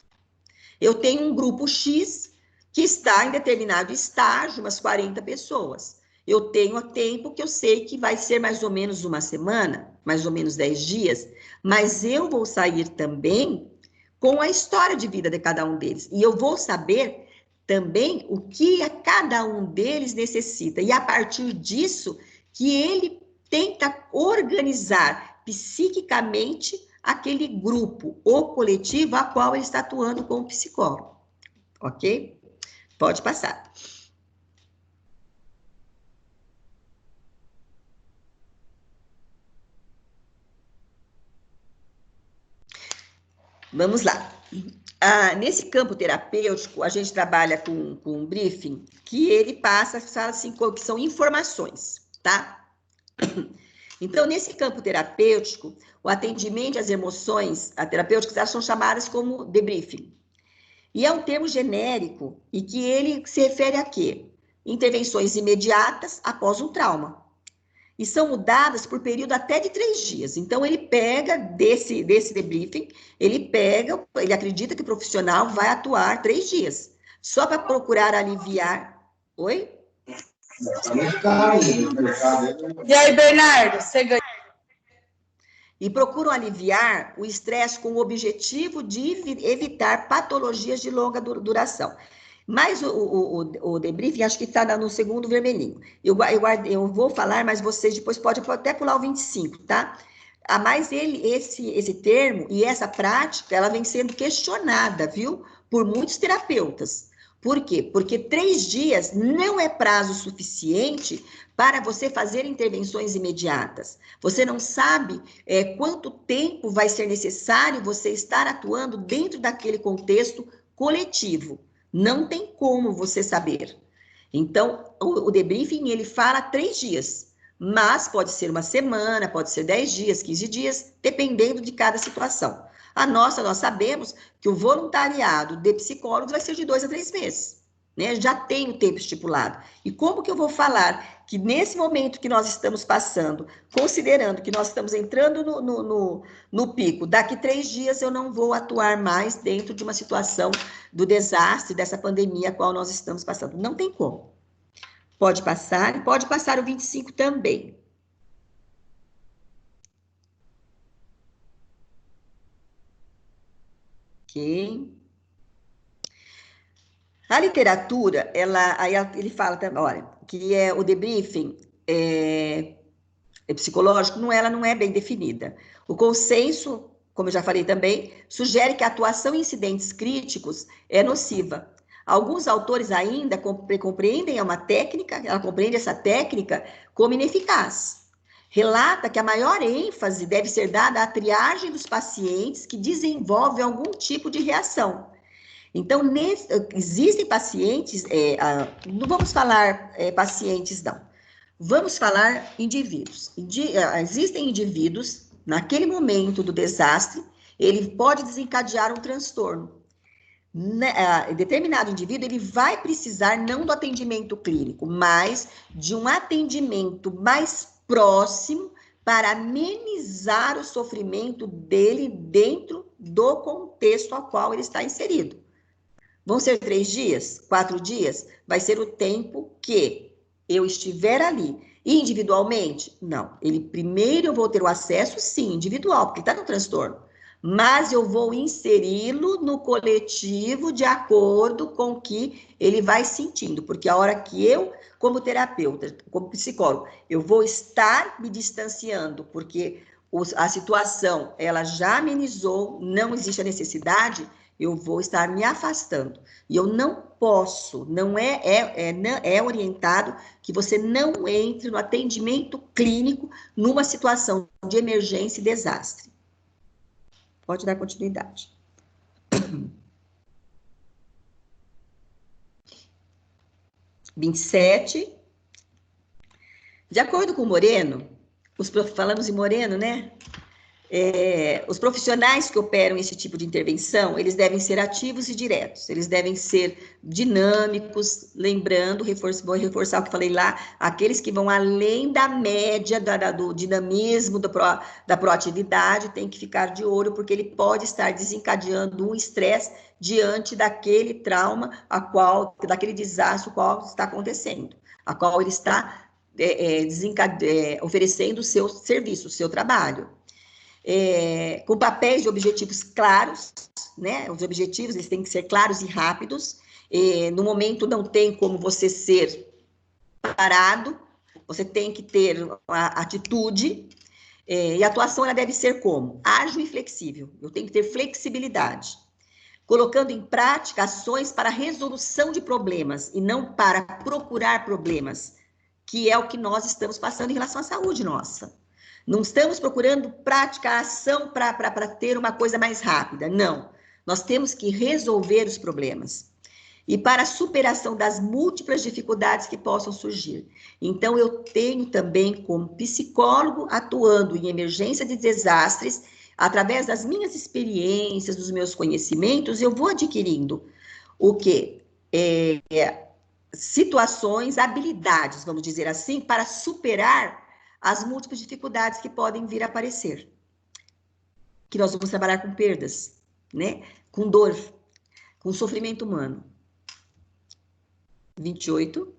Eu tenho um grupo X que está em determinado estágio, umas 40 pessoas. Eu tenho tempo que eu sei que vai ser mais ou menos uma semana, mais ou menos 10 dias, mas eu vou sair também com a história de vida de cada um deles. E eu vou saber também o que cada um deles necessita. E a partir disso, que ele tenta organizar psiquicamente aquele grupo ou coletivo a qual ele está atuando como psicólogo. Ok? Pode passar. Vamos lá. Nesse campo terapêutico, a gente trabalha com um briefing que ele passa, fala assim, que são informações, tá? Então, nesse campo terapêutico, o atendimento às emoções terapêuticas, elas são chamadas como debriefing. E é um termo genérico e que ele se refere a quê? Intervenções imediatas após um trauma. E são mudadas por período até de 3 dias. Então, ele pega desse debriefing, ele acredita que o profissional vai atuar 3 dias, só para procurar aliviar. Oi? E aí, Bernardo, você ganhou? E procuram aliviar o estresse com o objetivo de evitar patologias de longa duração. Mas o debriefing, acho que está no segundo vermelhinho. Eu vou falar, mas vocês depois podem até pular o 25, tá? Mas esse termo e essa prática, ela vem sendo questionada, viu? Por muitos terapeutas. Por quê? Porque 3 dias não é prazo suficiente para você fazer intervenções imediatas. Você não sabe quanto tempo vai ser necessário você estar atuando dentro daquele contexto coletivo. Não tem como você saber. Então, o debriefing, ele fala 3 dias, mas pode ser uma semana, pode ser 10 dias, 15 dias, dependendo de cada situação. Nós sabemos que o voluntariado de psicólogos vai ser de 2 a 3 meses, né? Já tem o tempo estipulado. E como que eu vou falar que nesse momento que nós estamos passando, considerando que nós estamos entrando no pico, daqui 3 dias eu não vou atuar mais dentro de uma situação do desastre, dessa pandemia a qual nós estamos passando? Não tem como. Pode passar o 25 também. Ok. A literatura, ele fala também, olha, que o debriefing psicológico, ela não é bem definida. O consenso, como eu já falei também, sugere que a atuação em incidentes críticos é nociva. Alguns autores ainda compreendem ela compreende essa técnica como ineficaz. Relata que a maior ênfase deve ser dada à triagem dos pacientes que desenvolvem algum tipo de reação. Então, existem pacientes, não vamos falar pacientes, não. Vamos falar indivíduos. Existem indivíduos, naquele momento do desastre, ele pode desencadear um transtorno. Determinado indivíduo, ele vai precisar não do atendimento clínico, mas de um atendimento mais próximo para amenizar o sofrimento dele dentro do contexto ao qual ele está inserido. Vão ser 3 dias? 4 dias? Vai ser o tempo que eu estiver ali. Individualmente? Não. Primeiro eu vou ter o acesso, sim, individual, porque está no transtorno. Mas eu vou inseri-lo no coletivo de acordo com o que ele vai sentindo. Porque a hora que eu, como terapeuta, como psicólogo, eu vou estar me distanciando, porque a situação, ela já amenizou, não existe a necessidade, eu vou estar me afastando. E eu não posso, não é orientado que você não entre no atendimento clínico numa situação de emergência e desastre. Pode dar continuidade. (27) De acordo com Moreno, falamos em Moreno, né? Os profissionais que operam esse tipo de intervenção, eles devem ser ativos e diretos, eles devem ser dinâmicos, lembrando, vou reforçar o que falei lá, aqueles que vão além da média do dinamismo, da proatividade, tem que ficar de olho, porque ele pode estar desencadeando um estresse diante daquele trauma, daquele desastre qual está acontecendo, a qual ele está oferecendo o seu serviço, o seu trabalho. Com papéis e objetivos claros, né? Os objetivos, eles têm que ser claros e rápidos. No momento não tem como você ser parado, você tem que ter a atitude, e a atuação ela deve ser como? Ágil e flexível. Eu tenho que ter flexibilidade, colocando em prática ações para resolução de problemas e não para procurar problemas, que é o que nós estamos passando em relação à saúde nossa. Não estamos procurando prática, ação para ter uma coisa mais rápida, não. Nós temos que resolver os problemas. E para a superação das múltiplas dificuldades que possam surgir. Então, eu tenho também, como psicólogo, atuando em emergência de desastres, através das minhas experiências, dos meus conhecimentos, eu vou adquirindo o quê? Situações, habilidades, vamos dizer assim, para superar as múltiplas dificuldades que podem vir a aparecer. Que nós vamos trabalhar com perdas, né? Com dor, com sofrimento humano. 28.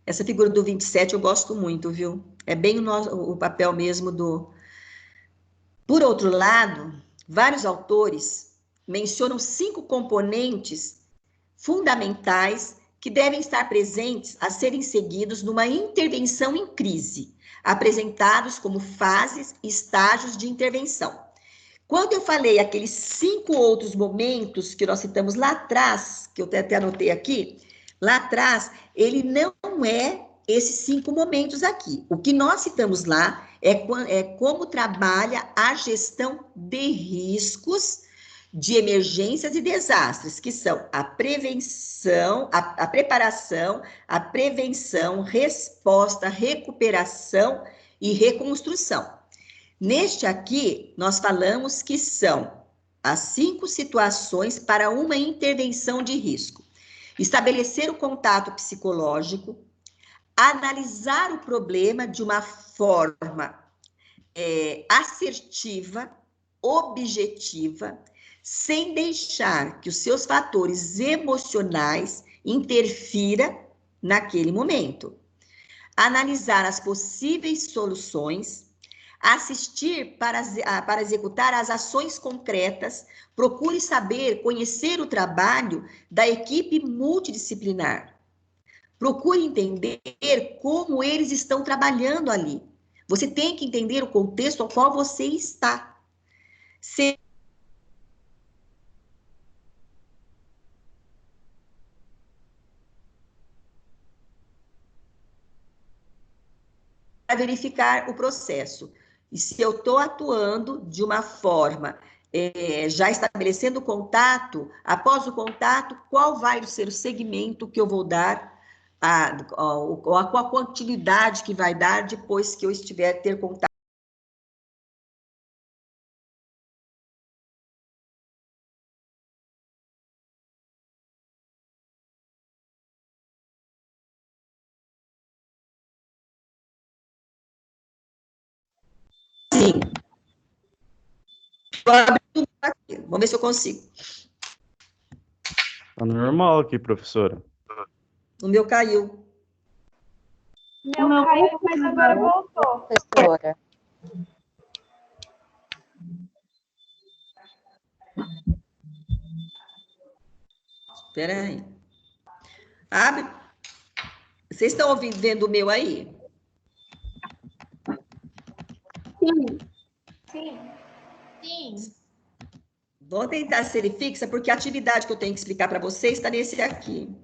Essa figura do 27 eu gosto muito, viu? É bem o papel mesmo do... Por outro lado, vários autores mencionam 5 componentes fundamentais que devem estar presentes a serem seguidos numa intervenção em crise, apresentados como fases e estágios de intervenção. Quando eu falei aqueles 5 outros momentos que nós citamos lá atrás, que eu até anotei aqui, lá atrás, ele não é esses 5 momentos aqui. O que nós citamos lá é como trabalha a gestão de riscos de emergências e desastres, que são a prevenção, a preparação, a prevenção, resposta, recuperação e reconstrução. Neste aqui, nós falamos que são as 5 situações para uma intervenção de risco. Estabelecer o contato psicológico, analisar o problema de uma forma assertiva, objetiva, sem deixar que os seus fatores emocionais interfiram naquele momento. Analisar as possíveis soluções, assistir para executar as ações concretas, procure saber, conhecer o trabalho da equipe multidisciplinar. Procure entender como eles estão trabalhando ali. Você tem que entender o contexto ao qual você está. Verificar o processo. E se eu estou atuando de uma forma, já estabelecendo contato, após o contato, qual vai ser o segmento que eu vou dar, qual a continuidade que vai dar depois que eu ter contato. Sim. Vou abrir tudo aqui. Vamos ver se eu consigo. Tá normal aqui, professora. O meu caiu. O meu caiu, mas agora voltou. Professora. Espera aí. Abre. Vocês estão vendo o meu aí? Sim. Sim. Sim. Vou tentar ser fixa, porque a atividade que eu tenho que explicar para vocês está nesse aqui.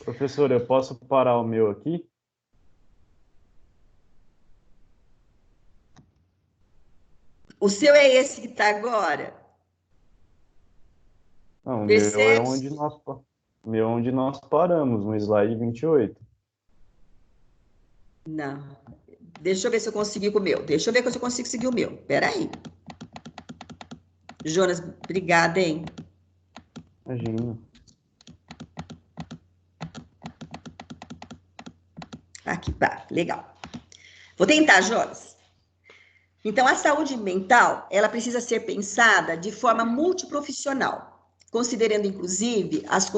Professora, eu posso parar o meu aqui? O seu é esse que está agora? Não, o meu é Percebe? onde nós... Meu, onde nós paramos, no slide 28. Não. Deixa eu ver se eu consegui com o meu. Deixa eu ver se eu consigo seguir o meu. Peraí. Jonas, obrigada, hein? Imagina. Aqui, tá. Legal. Vou tentar, Jonas. Então, a saúde mental, ela precisa ser pensada de forma multiprofissional, considerando, inclusive, as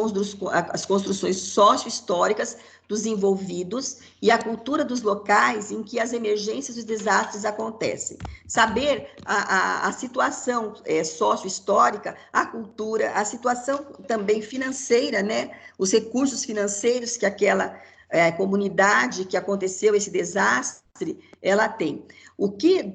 construções sócio-históricas dos envolvidos e a cultura dos locais em que as emergências e os desastres acontecem. Saber a situação sócio-histórica, a cultura, a situação também financeira, né? Os recursos financeiros que aquela comunidade que aconteceu esse desastre, ela tem.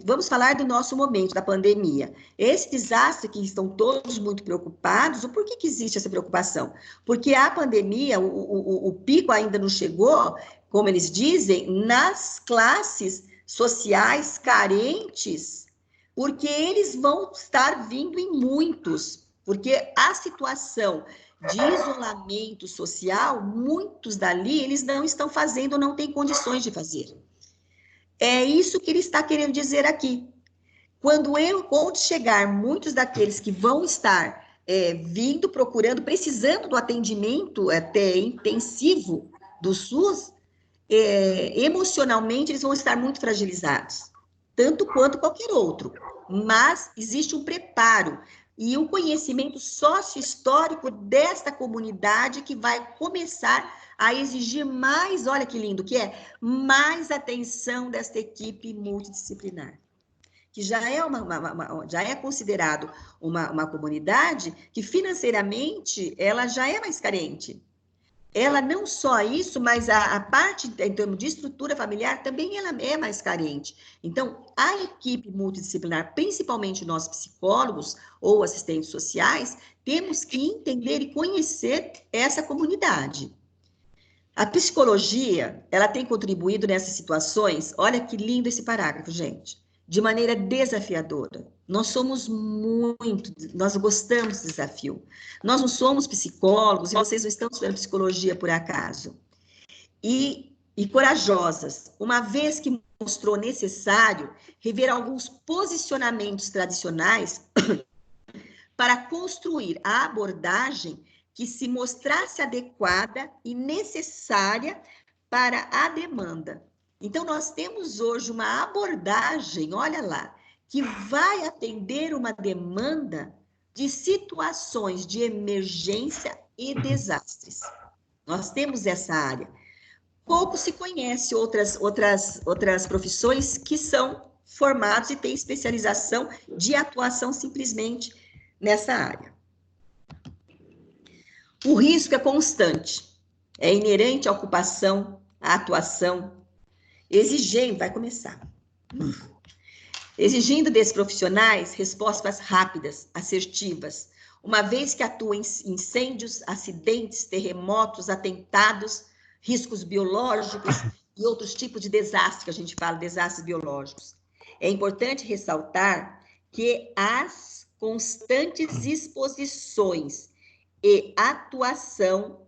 Vamos falar do nosso momento, da pandemia. Esse desastre que estão todos muito preocupados, por que existe essa preocupação? Porque a pandemia, o pico ainda não chegou, como eles dizem, nas classes sociais carentes, porque eles vão estar vindo em muitos, porque a situação de isolamento social, muitos dali, eles não estão fazendo, não têm condições de fazer. É isso que ele está querendo dizer aqui. Quando chegar muitos daqueles que vão estar vindo, procurando, precisando do atendimento até intensivo do SUS, emocionalmente eles vão estar muito fragilizados, tanto quanto qualquer outro. Mas existe um preparo e um conhecimento sócio-histórico desta comunidade que vai começar a exigir mais, olha que lindo que é, mais atenção desta equipe multidisciplinar, que já é considerado uma comunidade que financeiramente ela já é mais carente. Ela não só isso, mas a parte em termos de estrutura familiar também ela é mais carente. Então, a equipe multidisciplinar, principalmente nós psicólogos ou assistentes sociais, temos que entender e conhecer essa comunidade. A psicologia, ela tem contribuído nessas situações, olha que lindo esse parágrafo, gente, de maneira desafiadora. Nós nós gostamos do desafio. Nós não somos psicólogos e vocês não estão estudando psicologia por acaso. E corajosas, uma vez que mostrou necessário rever alguns posicionamentos tradicionais para construir a abordagem que se mostrasse adequada e necessária para a demanda. Então, nós temos hoje uma abordagem, olha lá, que vai atender uma demanda de situações de emergência e desastres. Nós temos essa área. Pouco se conhece outras profissões que são formados e têm especialização de atuação simplesmente nessa área. O risco é constante, é inerente à ocupação, à atuação, vai começar. Exigindo desses profissionais respostas rápidas, assertivas, uma vez que atuam em incêndios, acidentes, terremotos, atentados, riscos biológicos e outros tipos de desastres, que a gente fala, desastres biológicos. É importante ressaltar que as constantes exposições e atuação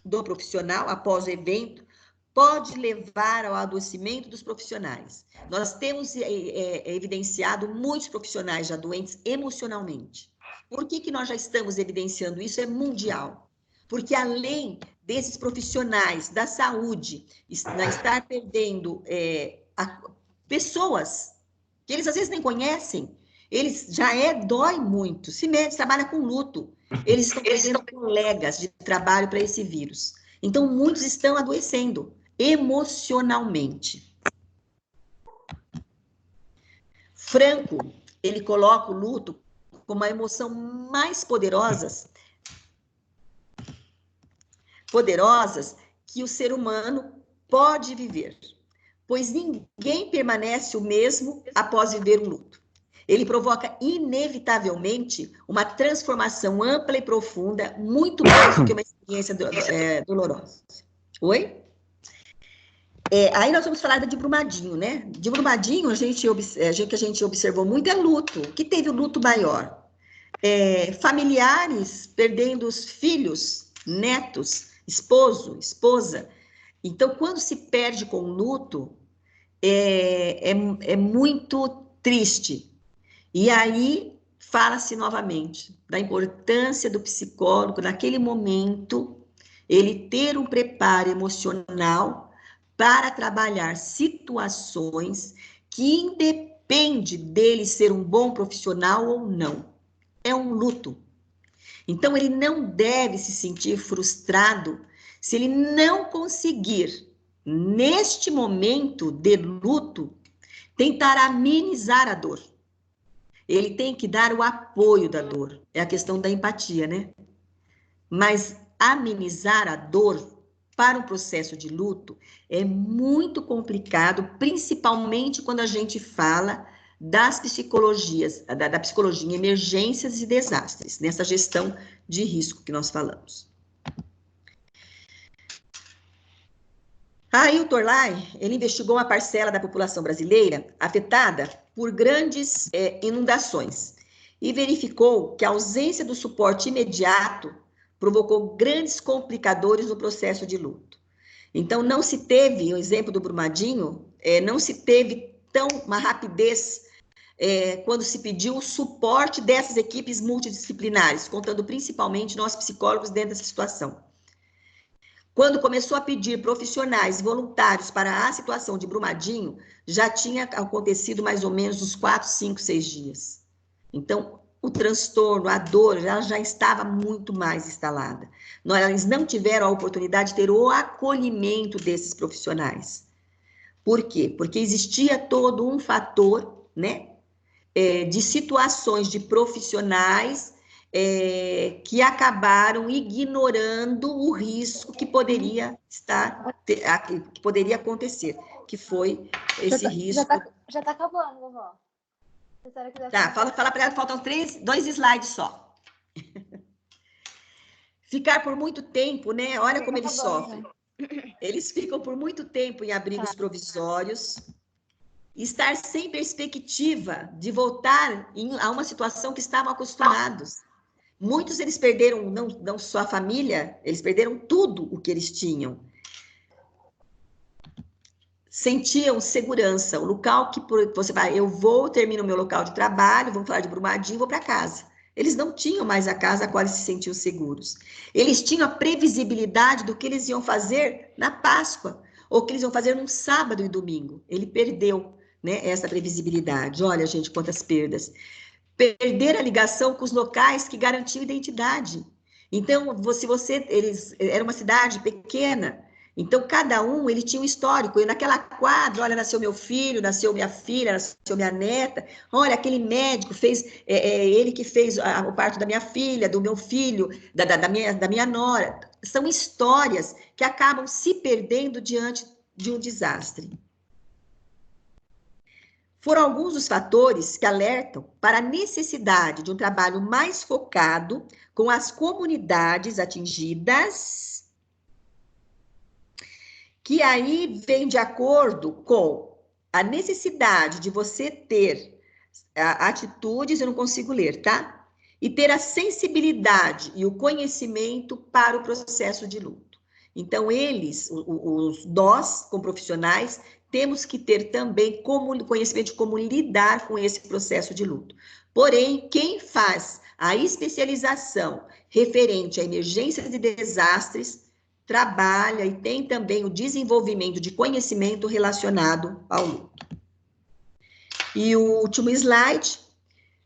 do profissional após o evento pode levar ao adoecimento dos profissionais. Nós temos evidenciado muitos profissionais já doentes emocionalmente. Por que nós já estamos evidenciando isso? É mundial. Porque além desses profissionais da saúde estar perdendo pessoas que eles às vezes nem conhecem, eles dói muito. Se médicos trabalham com luto, eles estão perdendo colegas de trabalho para esse vírus. Então, muitos estão adoecendo emocionalmente. Franco, ele coloca o luto como a emoção mais poderosas que o ser humano pode viver, pois ninguém permanece o mesmo após viver um luto. Ele provoca inevitavelmente uma transformação ampla e profunda, muito mais do que uma experiência dolorosa. Oi? Aí nós vamos falar de Brumadinho, né? De Brumadinho, que a gente observou muito é luto. O que teve o luto maior? Familiares perdendo os filhos netos, esposo, esposa. Então, quando se perde com o luto, é muito triste. E aí, fala-se novamente da importância do psicólogo, naquele momento, ele ter um preparo emocional para trabalhar situações que independe dele ser um bom profissional ou não. É um luto. Então, ele não deve se sentir frustrado se ele não conseguir, neste momento de luto, tentar amenizar a dor. Ele tem que dar o apoio da dor. É a questão da empatia, né? Mas amenizar a dor para um processo de luto é muito complicado, principalmente quando a gente fala das psicologias, da psicologia em emergências e desastres, nessa gestão de risco que nós falamos. Aí o Torlai, ele investigou uma parcela da população brasileira afetada por grandes inundações e verificou que a ausência do suporte imediato provocou grandes complicadores no processo de luto. Então, não se teve, o exemplo do Brumadinho, não se teve uma rapidez quando se pediu o suporte dessas equipes multidisciplinares, contando principalmente nós psicólogos dentro dessa situação. Quando começou a pedir profissionais voluntários para a situação de Brumadinho, já tinha acontecido mais ou menos uns 4, 5, 6 dias. Então, o transtorno, a dor, ela já estava muito mais instalada. Eles não tiveram a oportunidade de ter o acolhimento desses profissionais. Por quê? Porque existia todo um fator, né, de situações de profissionais que acabaram ignorando o risco que poderia que poderia acontecer, que foi esse risco. Já tá acabando, vovó. Tá, fala para ela, faltam 2 slides só. Ficar por muito tempo, né? Olha como eles sofrem. Eles ficam por muito tempo em abrigos provisórios, estar sem perspectiva de voltar a uma situação que estavam acostumados. Muitos eles perderam não só a família, eles perderam tudo o que eles tinham. Sentiam segurança, o local que você vai, eu vou, termino o meu local de trabalho, vamos falar de Brumadinho, vou para casa. Eles não tinham mais a casa a qual eles se sentiam seguros. Eles tinham a previsibilidade do que eles iam fazer na Páscoa, ou que eles iam fazer num sábado e domingo. Ele perdeu, né, essa previsibilidade. Olha, gente, quantas perdas. Perder a ligação com os locais que garantiam identidade. Então, eles era uma cidade pequena, então cada um ele tinha um histórico. E naquela quadra, olha, nasceu meu filho, nasceu minha filha, nasceu minha neta. Olha, aquele médico fez, ele que fez o parto da minha filha, do meu filho, da minha nora. São histórias que acabam se perdendo diante de um desastre. Foram alguns dos fatores que alertam para a necessidade de um trabalho mais focado com as comunidades atingidas, que aí vem de acordo com a necessidade de você ter atitudes, eu não consigo ler, tá? E ter a sensibilidade e o conhecimento para o processo de luto. Então, nós, como profissionais, temos que ter também conhecimento de como lidar com esse processo de luto. Porém, quem faz a especialização referente a emergências e desastres, trabalha e tem também o desenvolvimento de conhecimento relacionado ao luto. E o último slide,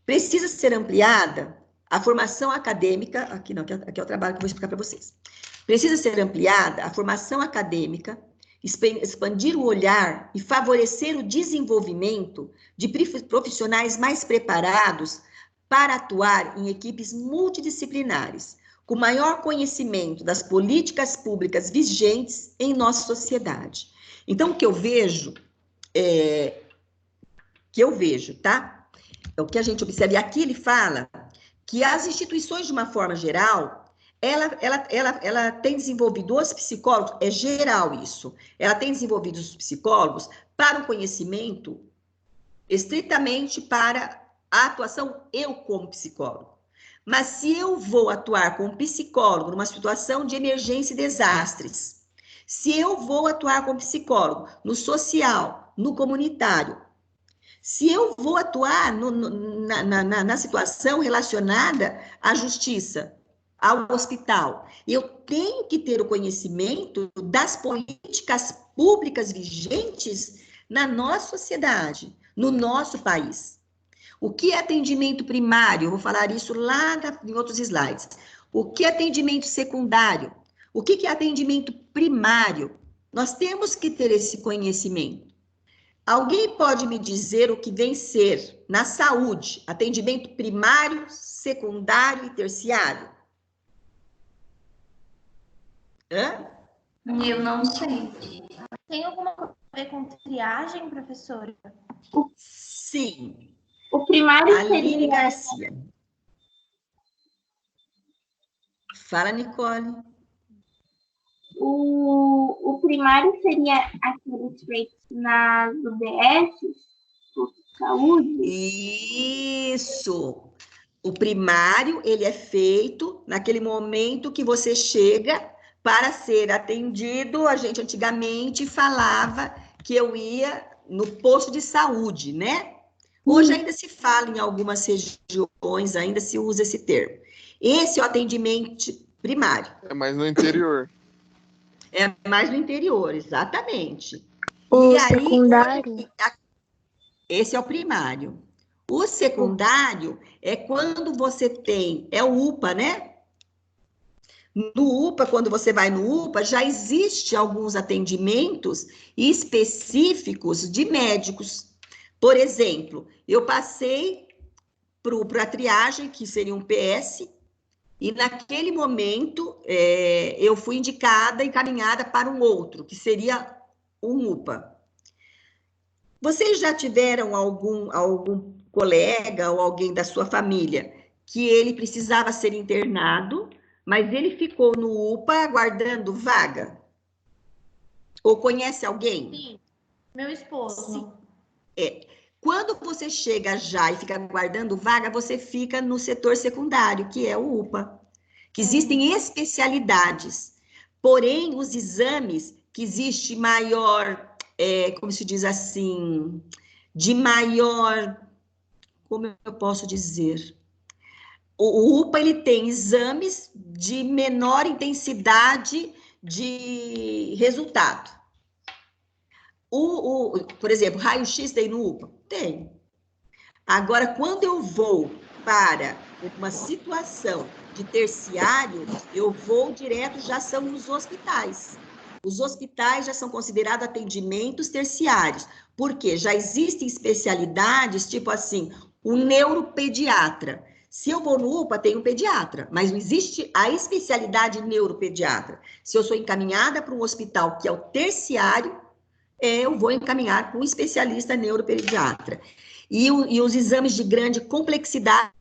precisa ser ampliada a formação acadêmica, aqui é o trabalho que eu vou explicar para vocês. Precisa ser ampliada a formação acadêmica, expandir o olhar e favorecer o desenvolvimento de profissionais mais preparados para atuar em equipes multidisciplinares, com maior conhecimento das políticas públicas vigentes em nossa sociedade. Então, o que eu vejo, tá? É o que a gente observa, e aqui ele fala que as instituições, de uma forma geral, ela tem desenvolvido os psicólogos, é geral isso, ela tem desenvolvido os psicólogos para um conhecimento estritamente para a atuação eu como psicólogo. Mas se eu vou atuar com um psicólogo numa situação de emergência e desastres, se eu vou atuar com um psicólogo no social, no comunitário, se eu vou atuar na situação relacionada à justiça, ao hospital, eu tenho que ter o conhecimento das políticas públicas vigentes na nossa sociedade, no nosso país. O que é atendimento primário? Eu vou falar isso lá em outros slides. O que é atendimento secundário? O que é atendimento primário? Nós temos que ter esse conhecimento. Alguém pode me dizer o que vem ser, na saúde, atendimento primário, secundário e terciário? Hã? Eu não sei. Tem alguma coisa a ver com triagem, professora? Sim. O primário Aline seria... Garcia. Fala, Nicole. O primário seria aqueles feitos nas UBS, saúde? Isso. O primário, ele é feito naquele momento que você chega para ser atendido. A gente antigamente falava que eu ia no posto de saúde, né? Hoje ainda se fala em algumas regiões, ainda se usa esse termo. Esse é o atendimento primário. É mais no interior. É mais no interior, exatamente. O E aí, secundário? esse é o primário. O secundário é quando você tem, é o UPA, né? No UPA, quando você vai no UPA, já existe alguns atendimentos específicos de médicos. Por exemplo, eu passei para a triagem, que seria um PS, e naquele momento eu fui indicada, encaminhada para um outro, que seria um UPA. Vocês já tiveram algum colega ou alguém da sua família que ele precisava ser internado, mas ele ficou no UPA aguardando vaga? Ou conhece alguém? Sim, meu esposo. Sim. Quando você chega já e fica aguardando vaga, você fica no setor secundário, que é o UPA, que existem especialidades. Porém, os exames que existe maior, como se diz assim, de maior, como eu posso dizer? O UPA, ele tem exames de menor intensidade de resultado. Por exemplo, raio-x tem no UPA? Tem. Agora, quando eu vou para uma situação de terciário, eu vou direto, já são nos hospitais. Os hospitais já são considerados atendimentos terciários, porque já existem especialidades, tipo assim, o neuropediatra. Se eu vou no UPA, tem um pediatra, mas não existe a especialidade neuropediatra. Se eu sou encaminhada para um hospital que é o terciário, eu vou encaminhar para um especialista neuropediatra. E os exames de grande complexidade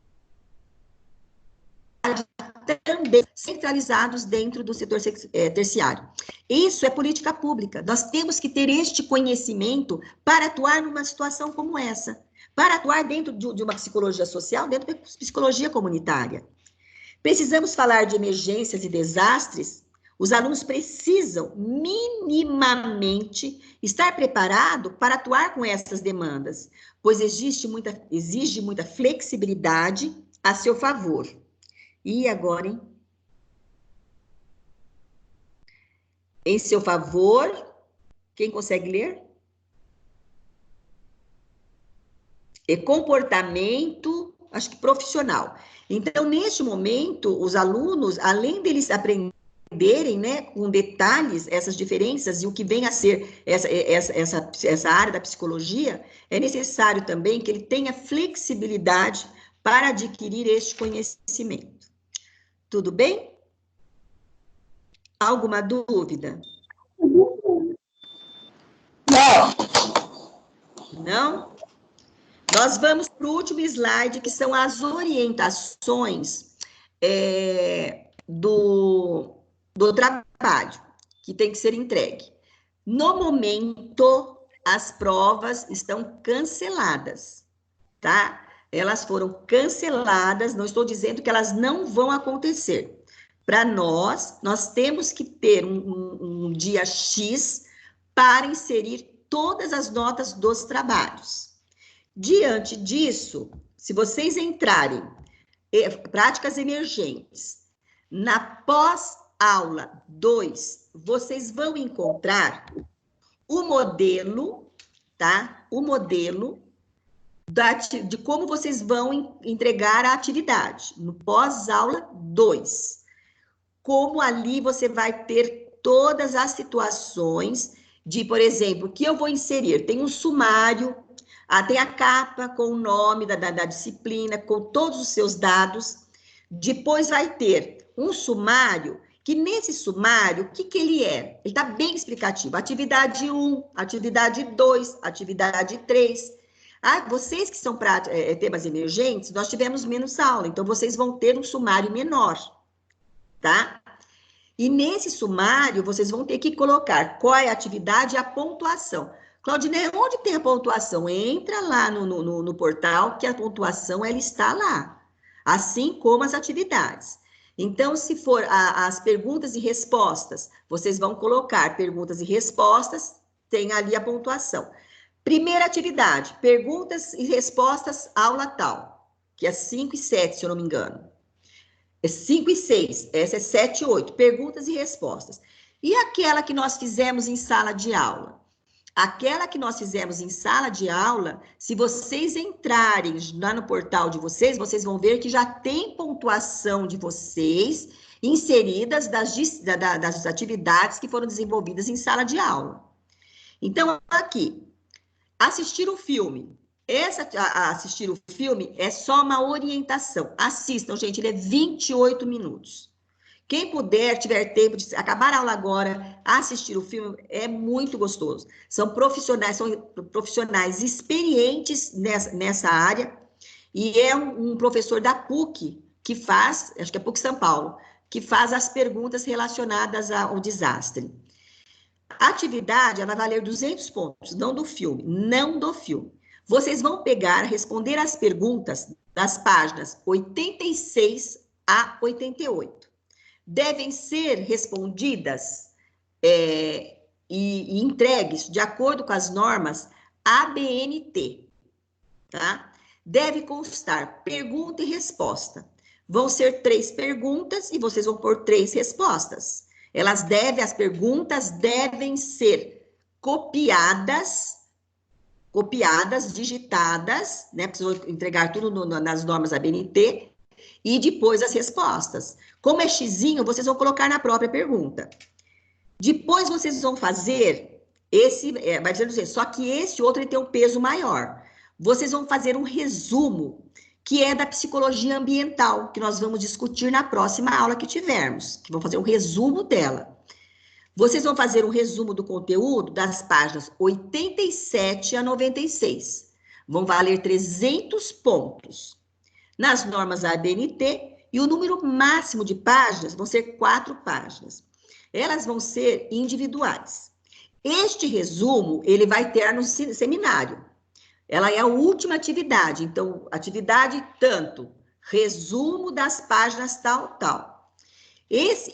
também centralizados dentro do setor terciário. Isso é política pública. Nós temos que ter este conhecimento para atuar numa situação como essa, para atuar dentro de uma psicologia social, dentro da psicologia comunitária. Precisamos falar de emergências e desastres. Os alunos precisam minimamente estar preparados para atuar com essas demandas, pois exige muita flexibilidade a seu favor. E agora, hein? Em seu favor, quem consegue ler? É comportamento, acho que profissional. Então, neste momento, os alunos, além deles aprenderem, né, com detalhes, essas diferenças e o que vem a ser essa área da psicologia, é necessário também que ele tenha flexibilidade para adquirir este conhecimento. Tudo bem? Alguma dúvida? Não? Nós vamos para o último slide, que são as orientações do trabalho, que tem que ser entregue. No momento, as provas estão canceladas, tá? elas foram canceladas, não estou dizendo que elas não vão acontecer. Para nós temos que ter um dia X para inserir todas as notas dos trabalhos. Diante disso, se vocês entrarem práticas emergentes, na pós-aula 2, vocês vão encontrar o modelo, tá? O modelo de como vocês vão entregar a atividade, no pós-aula 2. Como ali você vai ter todas as situações de, por exemplo, o que eu vou inserir? Tem um sumário, tem a capa com o nome da disciplina, com todos os seus dados. Depois vai ter um sumário, que nesse sumário, o que ele é? Ele está bem explicativo. Atividade 1, atividade 2, atividade 3. Vocês que são temas emergentes, nós tivemos menos aula, então vocês vão ter um sumário menor, tá? E nesse sumário, vocês vão ter que colocar qual é a atividade e a pontuação. Claudinei, onde tem a pontuação? Entra lá no portal, que a pontuação, ela está lá, assim como as atividades. Então, se for as perguntas e respostas, vocês vão colocar perguntas e respostas, tem ali a pontuação. Primeira atividade, perguntas e respostas, aula tal, que é 5 e 7, se eu não me engano. É 5 e 6, essa é 7 e 8, perguntas e respostas. E aquela que nós fizemos em sala de aula? Aquela que nós fizemos em sala de aula, se vocês entrarem lá no portal de vocês, vocês vão ver que já tem pontuação de vocês inseridas das atividades que foram desenvolvidas em sala de aula. Então, aqui, assistir o filme. Assistir o filme é só uma orientação. Assistam, gente, ele é 28 minutos. Quem puder, tiver tempo de acabar a aula agora, assistir o filme, é muito gostoso. São profissionais experientes nessa área, e é um professor da PUC que faz, acho que é PUC São Paulo, que faz as perguntas relacionadas ao desastre. A atividade, ela vai valer 200 pontos, não do filme. Vocês vão pegar, responder as perguntas das páginas 86 a 88. Devem ser respondidas e entregues de acordo com as normas ABNT, tá? Deve constar pergunta e resposta. Vão ser 3 perguntas e vocês vão pôr 3 respostas. As perguntas devem ser copiadas, digitadas, né? Precisam entregar tudo nas normas ABNT, e depois as respostas. Como é xizinho, vocês vão colocar na própria pergunta. Depois vocês vão fazer vai dizer, só que esse outro ele tem um peso maior. Vocês vão fazer um resumo, que é da psicologia ambiental, que nós vamos discutir na próxima aula que tivermos, que vou fazer um resumo dela. Vocês vão fazer um resumo do conteúdo das páginas 87 a 96. Vão valer 300 pontos. Nas normas ABNT, e o número máximo de páginas vão ser 4 páginas. Elas vão ser individuais. Este resumo, ele vai ter no seminário. Ela é a última atividade, então, atividade tanto, resumo das páginas tal.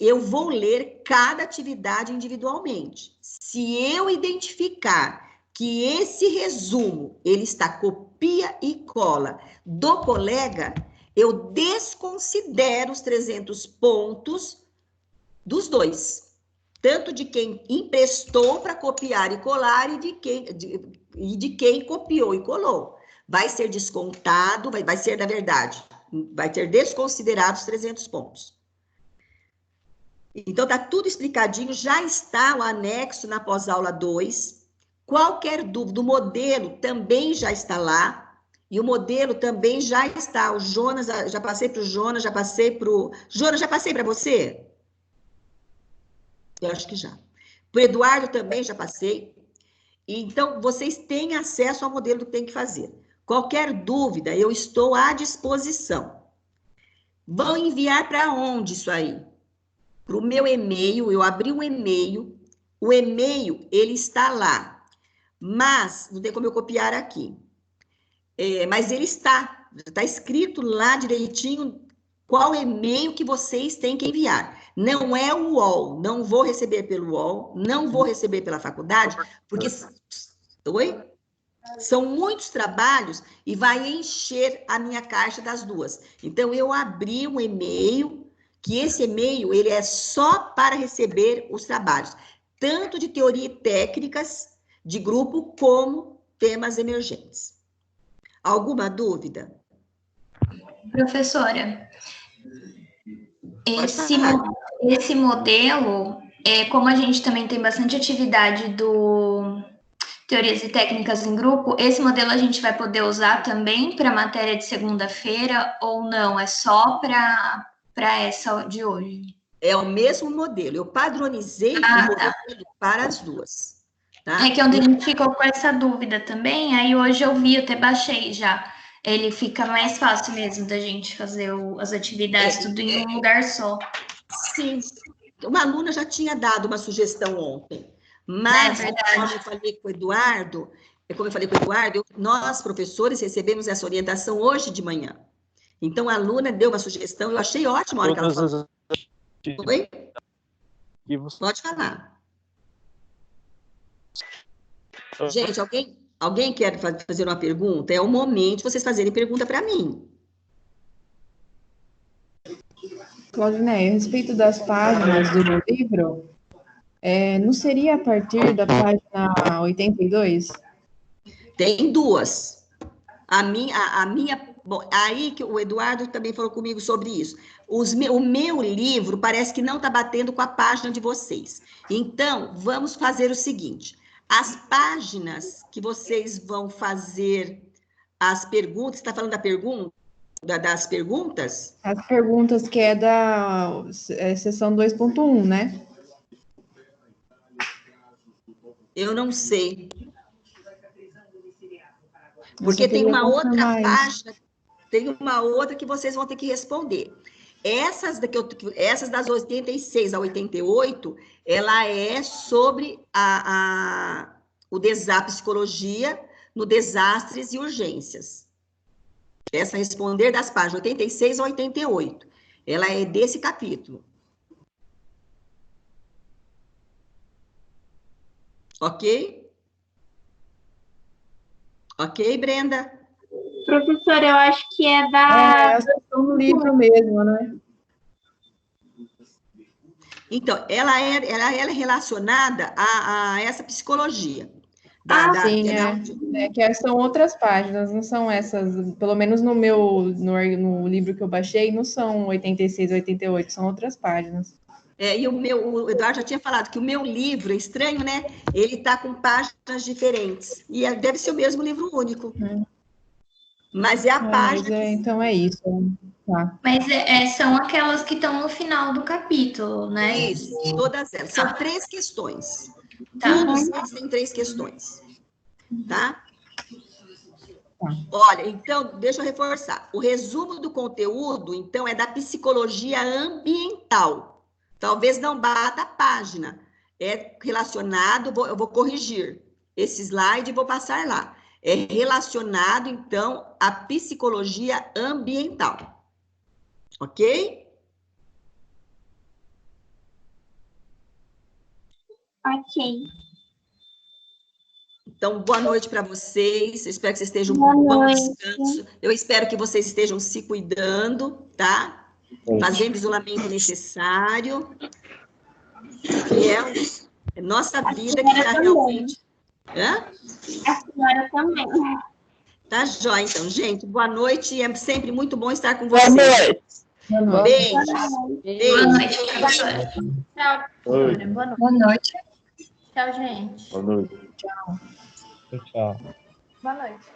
Eu vou ler cada atividade individualmente. Se eu identificar que esse resumo, ele está copia e cola do colega, eu desconsidero os 300 pontos dos dois. Tanto de quem emprestou para copiar e colar e de quem copiou e colou. Vai ser descontado, vai ser, na verdade, vai ter desconsiderados 300 pontos. Então, está tudo explicadinho, já está o anexo na pós-aula 2. Qualquer dúvida, o modelo também já está lá, e o modelo também já está. O Jonas, já passei para o Jonas, já passei para o... Jonas, já passei para você? Eu acho que já. Para o Eduardo também já passei. Então, vocês têm acesso ao modelo que tem que fazer. Qualquer dúvida, eu estou à disposição. Vão enviar para onde isso aí? Para o meu e-mail, eu abri um e-mail, o e-mail, ele está lá, mas não tem como eu copiar aqui. Mas ele está Está escrito lá direitinho qual e-mail que vocês têm que enviar. Não é o UOL, não vou receber pelo UOL, não vou receber pela faculdade, porque... Oi? São muitos trabalhos e vai encher a minha caixa das duas. Então, eu abri um e-mail, que esse e-mail, ele é só para receber os trabalhos, tanto de teoria e técnicas de grupo, como temas emergentes. Alguma dúvida? Professora, esse modelo, como a gente também tem bastante atividade do teorias e técnicas em grupo, esse modelo a gente vai poder usar também para a matéria de segunda-feira ou não? É só para essa de hoje? É o mesmo modelo. Eu padronizei o modelo para as duas. Tá? É que ontem a gente ficou com essa dúvida também, aí hoje eu vi, eu até baixei já. Ele fica mais fácil mesmo da gente fazer as atividades tudo em um lugar só. Sim, uma aluna já tinha dado uma sugestão ontem, mas, como eu falei com o Eduardo, nós, professores, recebemos essa orientação hoje de manhã. Então, a aluna deu uma sugestão, eu achei ótimo a hora que ela falou. Oi? Pode falar. Gente, alguém quer fazer uma pergunta? É o momento de vocês fazerem pergunta para mim. Claudineia, a respeito das páginas do livro, não seria a partir da página 82? Tem duas. A minha, bom, aí que o Eduardo também falou comigo sobre isso. O meu livro parece que não está batendo com a página de vocês. Então, vamos fazer o seguinte: as páginas que vocês vão fazer as perguntas, está falando da pergunta? Das perguntas? As perguntas que é da seção 2.1, né? Eu não sei. Porque tem uma outra página, tem uma outra que vocês vão ter que responder. Essas das 86 a 88, ela é sobre o psicologia no desastres e urgências. Essa responder das páginas 86 a 88. Ela é desse capítulo. Ok? Ok, Brenda? Professora, eu acho que é da... É a seção do livro mesmo, né? Então, ela é relacionada a essa psicologia. Sim, que são outras páginas, não são essas, pelo menos no livro que eu baixei, não são 86 e 88, são outras páginas. E o Eduardo já tinha falado que o meu livro, é estranho, né? Ele está com páginas diferentes. E deve ser o mesmo livro único. Mas é a página... Então é isso. Tá. Mas são aquelas que estão no final do capítulo, né? Isso, todas elas. São 3 questões. Tá. Todos eles têm 3 questões. Tá? Olha, então, deixa eu reforçar. O resumo do conteúdo, então, é da psicologia ambiental. Talvez não bata a página. É relacionado, eu vou corrigir esse slide e vou passar lá. É relacionado, então, à psicologia ambiental. Ok? Ok. Então, boa noite para vocês. Eu espero que vocês estejam com um bom descanso. Eu espero que vocês estejam se cuidando, tá? Fazendo o isolamento necessário. Que é nossa vida que está realmente... Hã? A senhora também. Tá jóia, então. Gente, boa noite. É sempre muito bom estar com vocês. Boa noite. Beijo. Boa noite, professora. Tchau. Boa noite. Tchau, gente. Boa noite. Tchau. Boa noite.